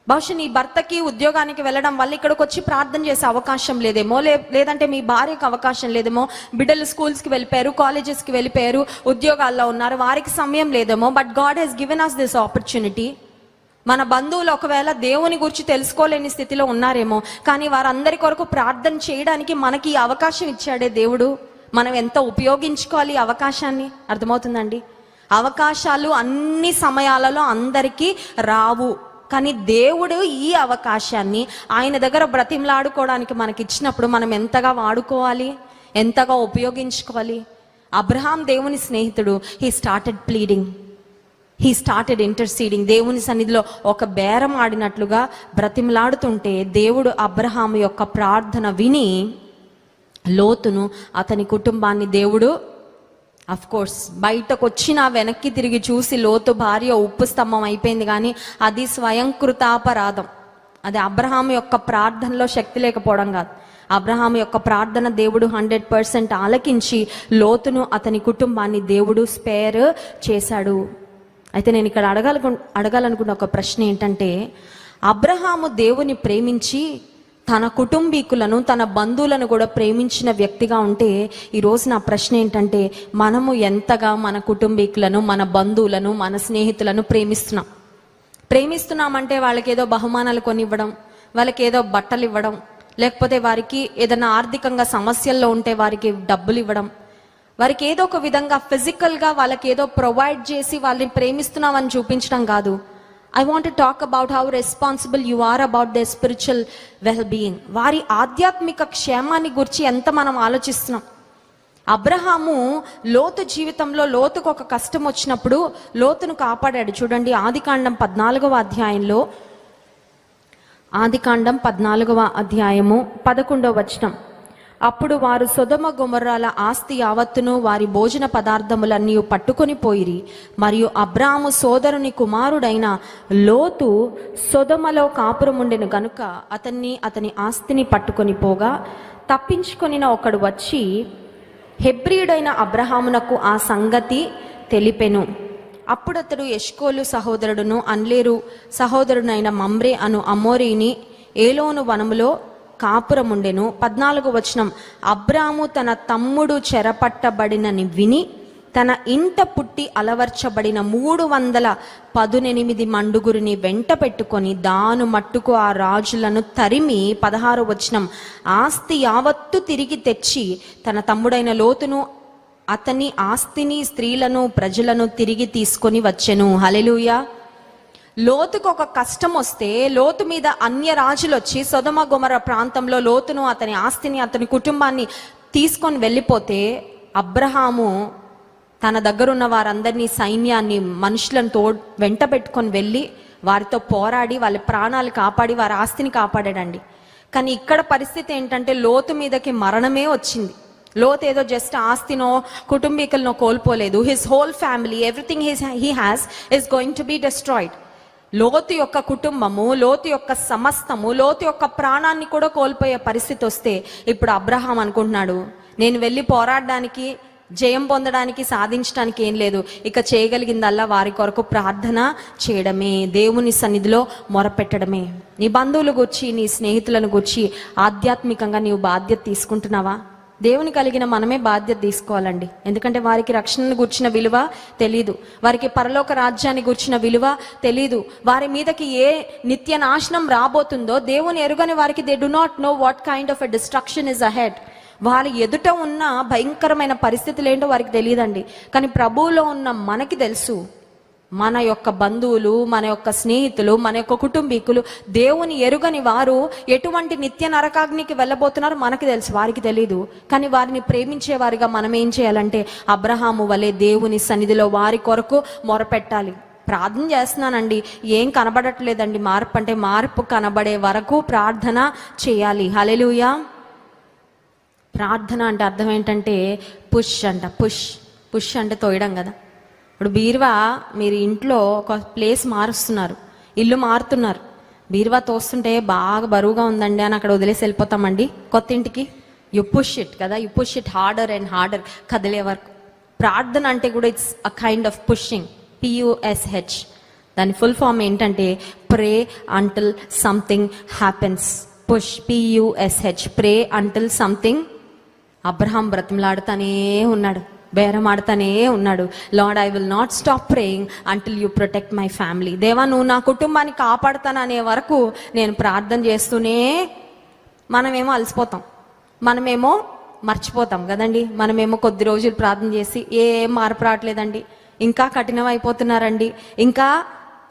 బహుశా నీ భర్తకి ఉద్యోగానికి వెళ్ళడం వల్ల ఇక్కడికి వచ్చి ప్రార్థన చేసే అవకాశం లేదేమో, లేదంటే మీ భార్యకు అవకాశం లేదేమో, బిడ్డలు స్కూల్స్కి వెళ్ళిపోయారు, కాలేజెస్కి వెళ్ళిపోయారు, ఉద్యోగాల్లో ఉన్నారు, వారికి సమయం లేదేమో. But God has given us this opportunity. మన బంధువులు ఒకవేళ దేవుని గురించి తెలుసుకోలేని స్థితిలో ఉన్నారేమో, కానీ వారందరి కొరకు ప్రార్థన చేయడానికి మనకి ఈ అవకాశం ఇచ్చాడే దేవుడు. మనం ఎంత ఉపయోగించుకోవాలి ఈ అవకాశాన్ని. అర్థమవుతుందండి? అవకాశాలు అన్ని సమయాలలో అందరికీ రావు, కానీ దేవుడు ఈ అవకాశాన్ని ఆయన దగ్గర బ్రతిమలాడుకోవడానికి మనకి ఇచ్చినప్పుడు మనం ఎంతగా వాడుకోవాలి, ఎంతగా ఉపయోగించుకోవాలి. అబ్రహాం దేవుని స్నేహితుడు. He started pleading, he started interceding. దేవుని సన్నిధిలో ఒక బేరం ఆడినట్లుగా బ్రతిమలాడుతుంటే దేవుడు అబ్రహాం యొక్క ప్రార్థన విని లోతును అతని కుటుంబాన్ని దేవుడు అఫ్ కోర్స్ బయటకు వచ్చిన వెనక్కి తిరిగి చూసి లోతు భార్య ఉప్పు స్తంభం అయిపోయింది, కానీ అది స్వయంకృతాపరాధం. అది అబ్రహాం యొక్క ప్రార్థనలో శక్తి లేకపోవడం కాదు. అబ్రహాం యొక్క ప్రార్థన దేవుడు 100% ఆలకించి లోతును అతని కుటుంబాన్ని దేవుడు స్పేర్ చేశాడు. అయితే నేను ఇక్కడ అడగాలనుకున్న ఒక ప్రశ్న ఏంటంటే, అబ్రహాము దేవుని ప్రేమించి తన కుటుంబీకులను, తన బంధువులను కూడా ప్రేమించిన వ్యక్తిగా ఉంటే, ఈరోజు నా ప్రశ్న ఏంటంటే, మనము ఎంతగా మన కుటుంబీకులను, మన బంధువులను, మన స్నేహితులను ప్రేమిస్తున్నామంటే వాళ్ళకి ఏదో బహుమానాలు కొనివ్వడం, వాళ్ళకి ఏదో బట్టలు ఇవ్వడం, లేకపోతే వారికి ఏదైనా ఆర్థికంగా సమస్యల్లో ఉంటే వారికి డబ్బులు ఇవ్వడం, వారికి ఏదో ఒక విధంగా ఫిజికల్గా వాళ్ళకి ఏదో ప్రొవైడ్ చేసి వాళ్ళని ప్రేమిస్తున్నామని చూపించడం కాదు. I want to talk about how responsible you are about their spiritual well-being. వారి ఆధ్యాత్మిక క్షేమాన్ని గురించి ఎంత మనం ఆలోచిస్తున్నాం. అబ్రహాము లోతు జీవితంలో లోతుకు ఒక కష్టం వచ్చినప్పుడు లోతును కాపాడాడు. చూడండి, ఆదికాండం 14వ అధ్యాయంలో, ఆదికాండం 14వ అధ్యాయము 11వ వచనం. అప్పుడు వారు సొదొమ గొమొర్రాల ఆస్తి యావత్తును వారి భోజన పదార్థములన్నీ పట్టుకొని పోయిరి. మరియు అబ్రాము సోదరుని కుమారుడైన లోతు సొదొమలో కాపురముండెను గనుక అతని ఆస్తిని పట్టుకొని పోగా, తప్పించుకొనిన ఒకడు వచ్చి హెబ్రీయుడైన అబ్రహామునకు ఆ సంగతి తెలిపెను. అప్పుడు అతడు ఎష్కోలు సహోదరుడును అన్లేరు సహోదరుడైన మమ్రే అను అమోరీని ఏలోను వనములో కాపురముండెను. 14వ వచనం. అబ్రాము తన తమ్ముడు చెరపట్టబడినని విని తన ఇంట పుట్టి అలవర్చబడిన 318 మండుగురిని వెంట పెట్టుకొని దాను మట్టుకు ఆ రాజులను తరిమి, 16వ వచనం, ఆస్తి యావత్తు తిరిగి తెచ్చి తన తమ్ముడైన లోతును అతని ఆస్తిని స్త్రీలను ప్రజలను తిరిగి తీసుకొని వచ్చెను. హల్లెలూయా. లోతుకు ఒక కష్టం వస్తే లోతు మీద అన్య రాజులు వచ్చి సొదొమ గొమొర్రా ప్రాంతంలో లోతును అతని ఆస్తిని అతని కుటుంబాన్ని తీసుకొని వెళ్ళిపోతే, అబ్రహాము తన దగ్గరున్న వారందరినీ, సైన్యాన్ని, మనుషులను వెంట పెట్టుకొని వెళ్ళి వారితో పోరాడి వాళ్ళ ప్రాణాలు కాపాడి వారి ఆస్తిని కాపాడాడండి. కానీ ఇక్కడ పరిస్థితి ఏంటంటే లోతు మీదకి మరణమే వచ్చింది. లోతు ఏదో జస్ట్ ఆస్తినో కుటుంబీకులనో కోల్పోలేదు. His whole family, everything he has is going to be destroyed. లోతు యొక్క కుటుంబము, లోతు యొక్క సమస్తము, లోతు యొక్క ప్రాణాన్ని కూడా కోల్పోయే పరిస్థితి వస్తే ఇప్పుడు అబ్రహాం అనుకుంటున్నాడు, నేను వెళ్ళి పోరాడడానికి, జయం పొందడానికి, సాధించడానికి ఏం లేదు, ఇక చేయగలిగిందల్లా వారి కొరకు ప్రార్థన చేయడమే, దేవుని సన్నిధిలో మొరపెట్టడమే. నీ బంధువులు గురించి, నీ స్నేహితులను గురించి ఆధ్యాత్మికంగా నీవు బాధ్యత తీసుకుంటున్నావా? దేవుని కలిగిన మనమే బాధ్యత తీసుకోవాలండి. ఎందుకంటే వారికి రక్షణను గుర్చిన విలువ తెలీదు, వారికి పరలోక రాజ్యాన్ని గుర్చిన విలువ తెలీదు, వారి మీదకి ఏ నిత్య నాశనం రాబోతుందో దేవుని ఎరుగని వారికి they do not know what kind of a destruction is ahead. వారి ఎదుట ఉన్న భయంకరమైన పరిస్థితులు ఏంటో వారికి తెలియదండి. కానీ ప్రభువులో ఉన్న మనకి తెలుసు. మన యొక్క బంధువులు, మన యొక్క స్నేహితులు, మన యొక్క కుటుంబీకులు, దేవుని ఎరుగని వారు ఎటువంటి నిత్య నరకాగ్నికి వెళ్ళబోతున్నారో మనకి తెలుసు, వారికి తెలీదు. కానీ వారిని ప్రేమించేవారిగా మనం ఏం చేయాలంటే అబ్రహాము వలె దేవుని సన్నిధిలో వారి కొరకు మొరపెట్టాలి. ప్రార్థన చేస్తున్నానండి, ఏం కనబడట్లేదండి, మార్పు అంటే మార్పు కనబడే వరకు ప్రార్థన చేయాలి. హల్లెలూయా. ప్రార్థన అంటే అర్థం ఏంటంటే పుష్ అంట. పుష్ అంటే తోయడం కదా. ఇప్పుడు బీరువా, మీరు ఇంట్లో ఒక ప్లేస్ మారుస్తున్నారు, ఇల్లు మారుతున్నారు, బీరువా తోస్తుంటే బాగా బరువుగా ఉందండి అని అక్కడ వదిలేసి వెళ్ళిపోతామండి కొత్త ఇంటికి. యు పుష్ ఇట్ కదా, you push it harder and harder కదిలే వరకు. ప్రార్థన అంటే కూడా it's a kind of pushing, PUSH. దాని ఫుల్ ఫామ్ ఏంటంటే pray until something happens. Push, PUSH, pray until something. Abraham బ్రతిమలాడుతానే ఉన్నాడు, బేరమాడుతానే ఉన్నాడు. Lord, I will not stop praying until you protect my family. దేవా, నువ్వు నా కుటుంబాన్ని కాపాడుతాను అనే వరకు నేను ప్రార్థన చేస్తూనే. మనమేమో అలసిపోతాం, మనమేమో మర్చిపోతాం కదండి. మనమేమో కొద్ది రోజులు ప్రార్థన చేసి ఏం మార్పు రావట్లేదండి, ఇంకా కఠినం అయిపోతున్నారండి, ఇంకా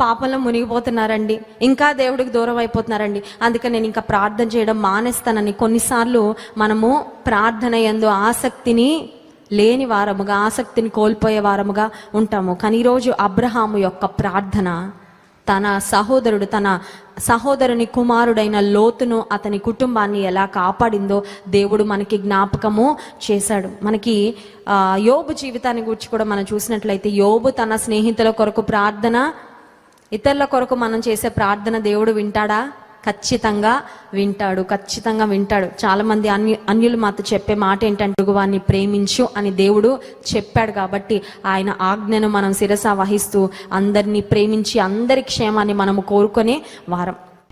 పాపంలో మునిగిపోతున్నారండి, ఇంకా దేవుడికి దూరం అయిపోతున్నారండి, అందుకని నేను ఇంకా ప్రార్థన చేయడం మానేస్తానని కొన్నిసార్లు మనము ప్రార్థన యందు ఆసక్తిని లేని వారముగా, ఆసక్తిని కోల్పోయే వారముగా ఉంటాము. కానీ ఈరోజు అబ్రహాము యొక్క ప్రార్థన తన సహోదరుని కుమారుడైన లోతును, అతని కుటుంబాన్ని ఎలా కాపాడిందో దేవుడు మనకి జ్ఞాపకము చేశాడు. మనకి యోబు జీవితాన్ని గురించి కూడా మనం చూసినట్లయితే, యోబు తన స్నేహితుల కొరకు ప్రార్థన, ఇతరుల కొరకు మనం చేసే ప్రార్థన దేవుడు వింటాడా? ఖచ్చితంగా వింటాడు. చాలా మంది అన్యులు మాతో చెప్పే మాట ఏంటంటే వారిని ప్రేమించు అని దేవుడు చెప్పాడు. కాబట్టి ఆయన ఆజ్ఞను మనం శిరస వహిస్తూ అందరినీ ప్రేమించి అందరి క్షేమాన్ని మనము కోరుకునే వారం.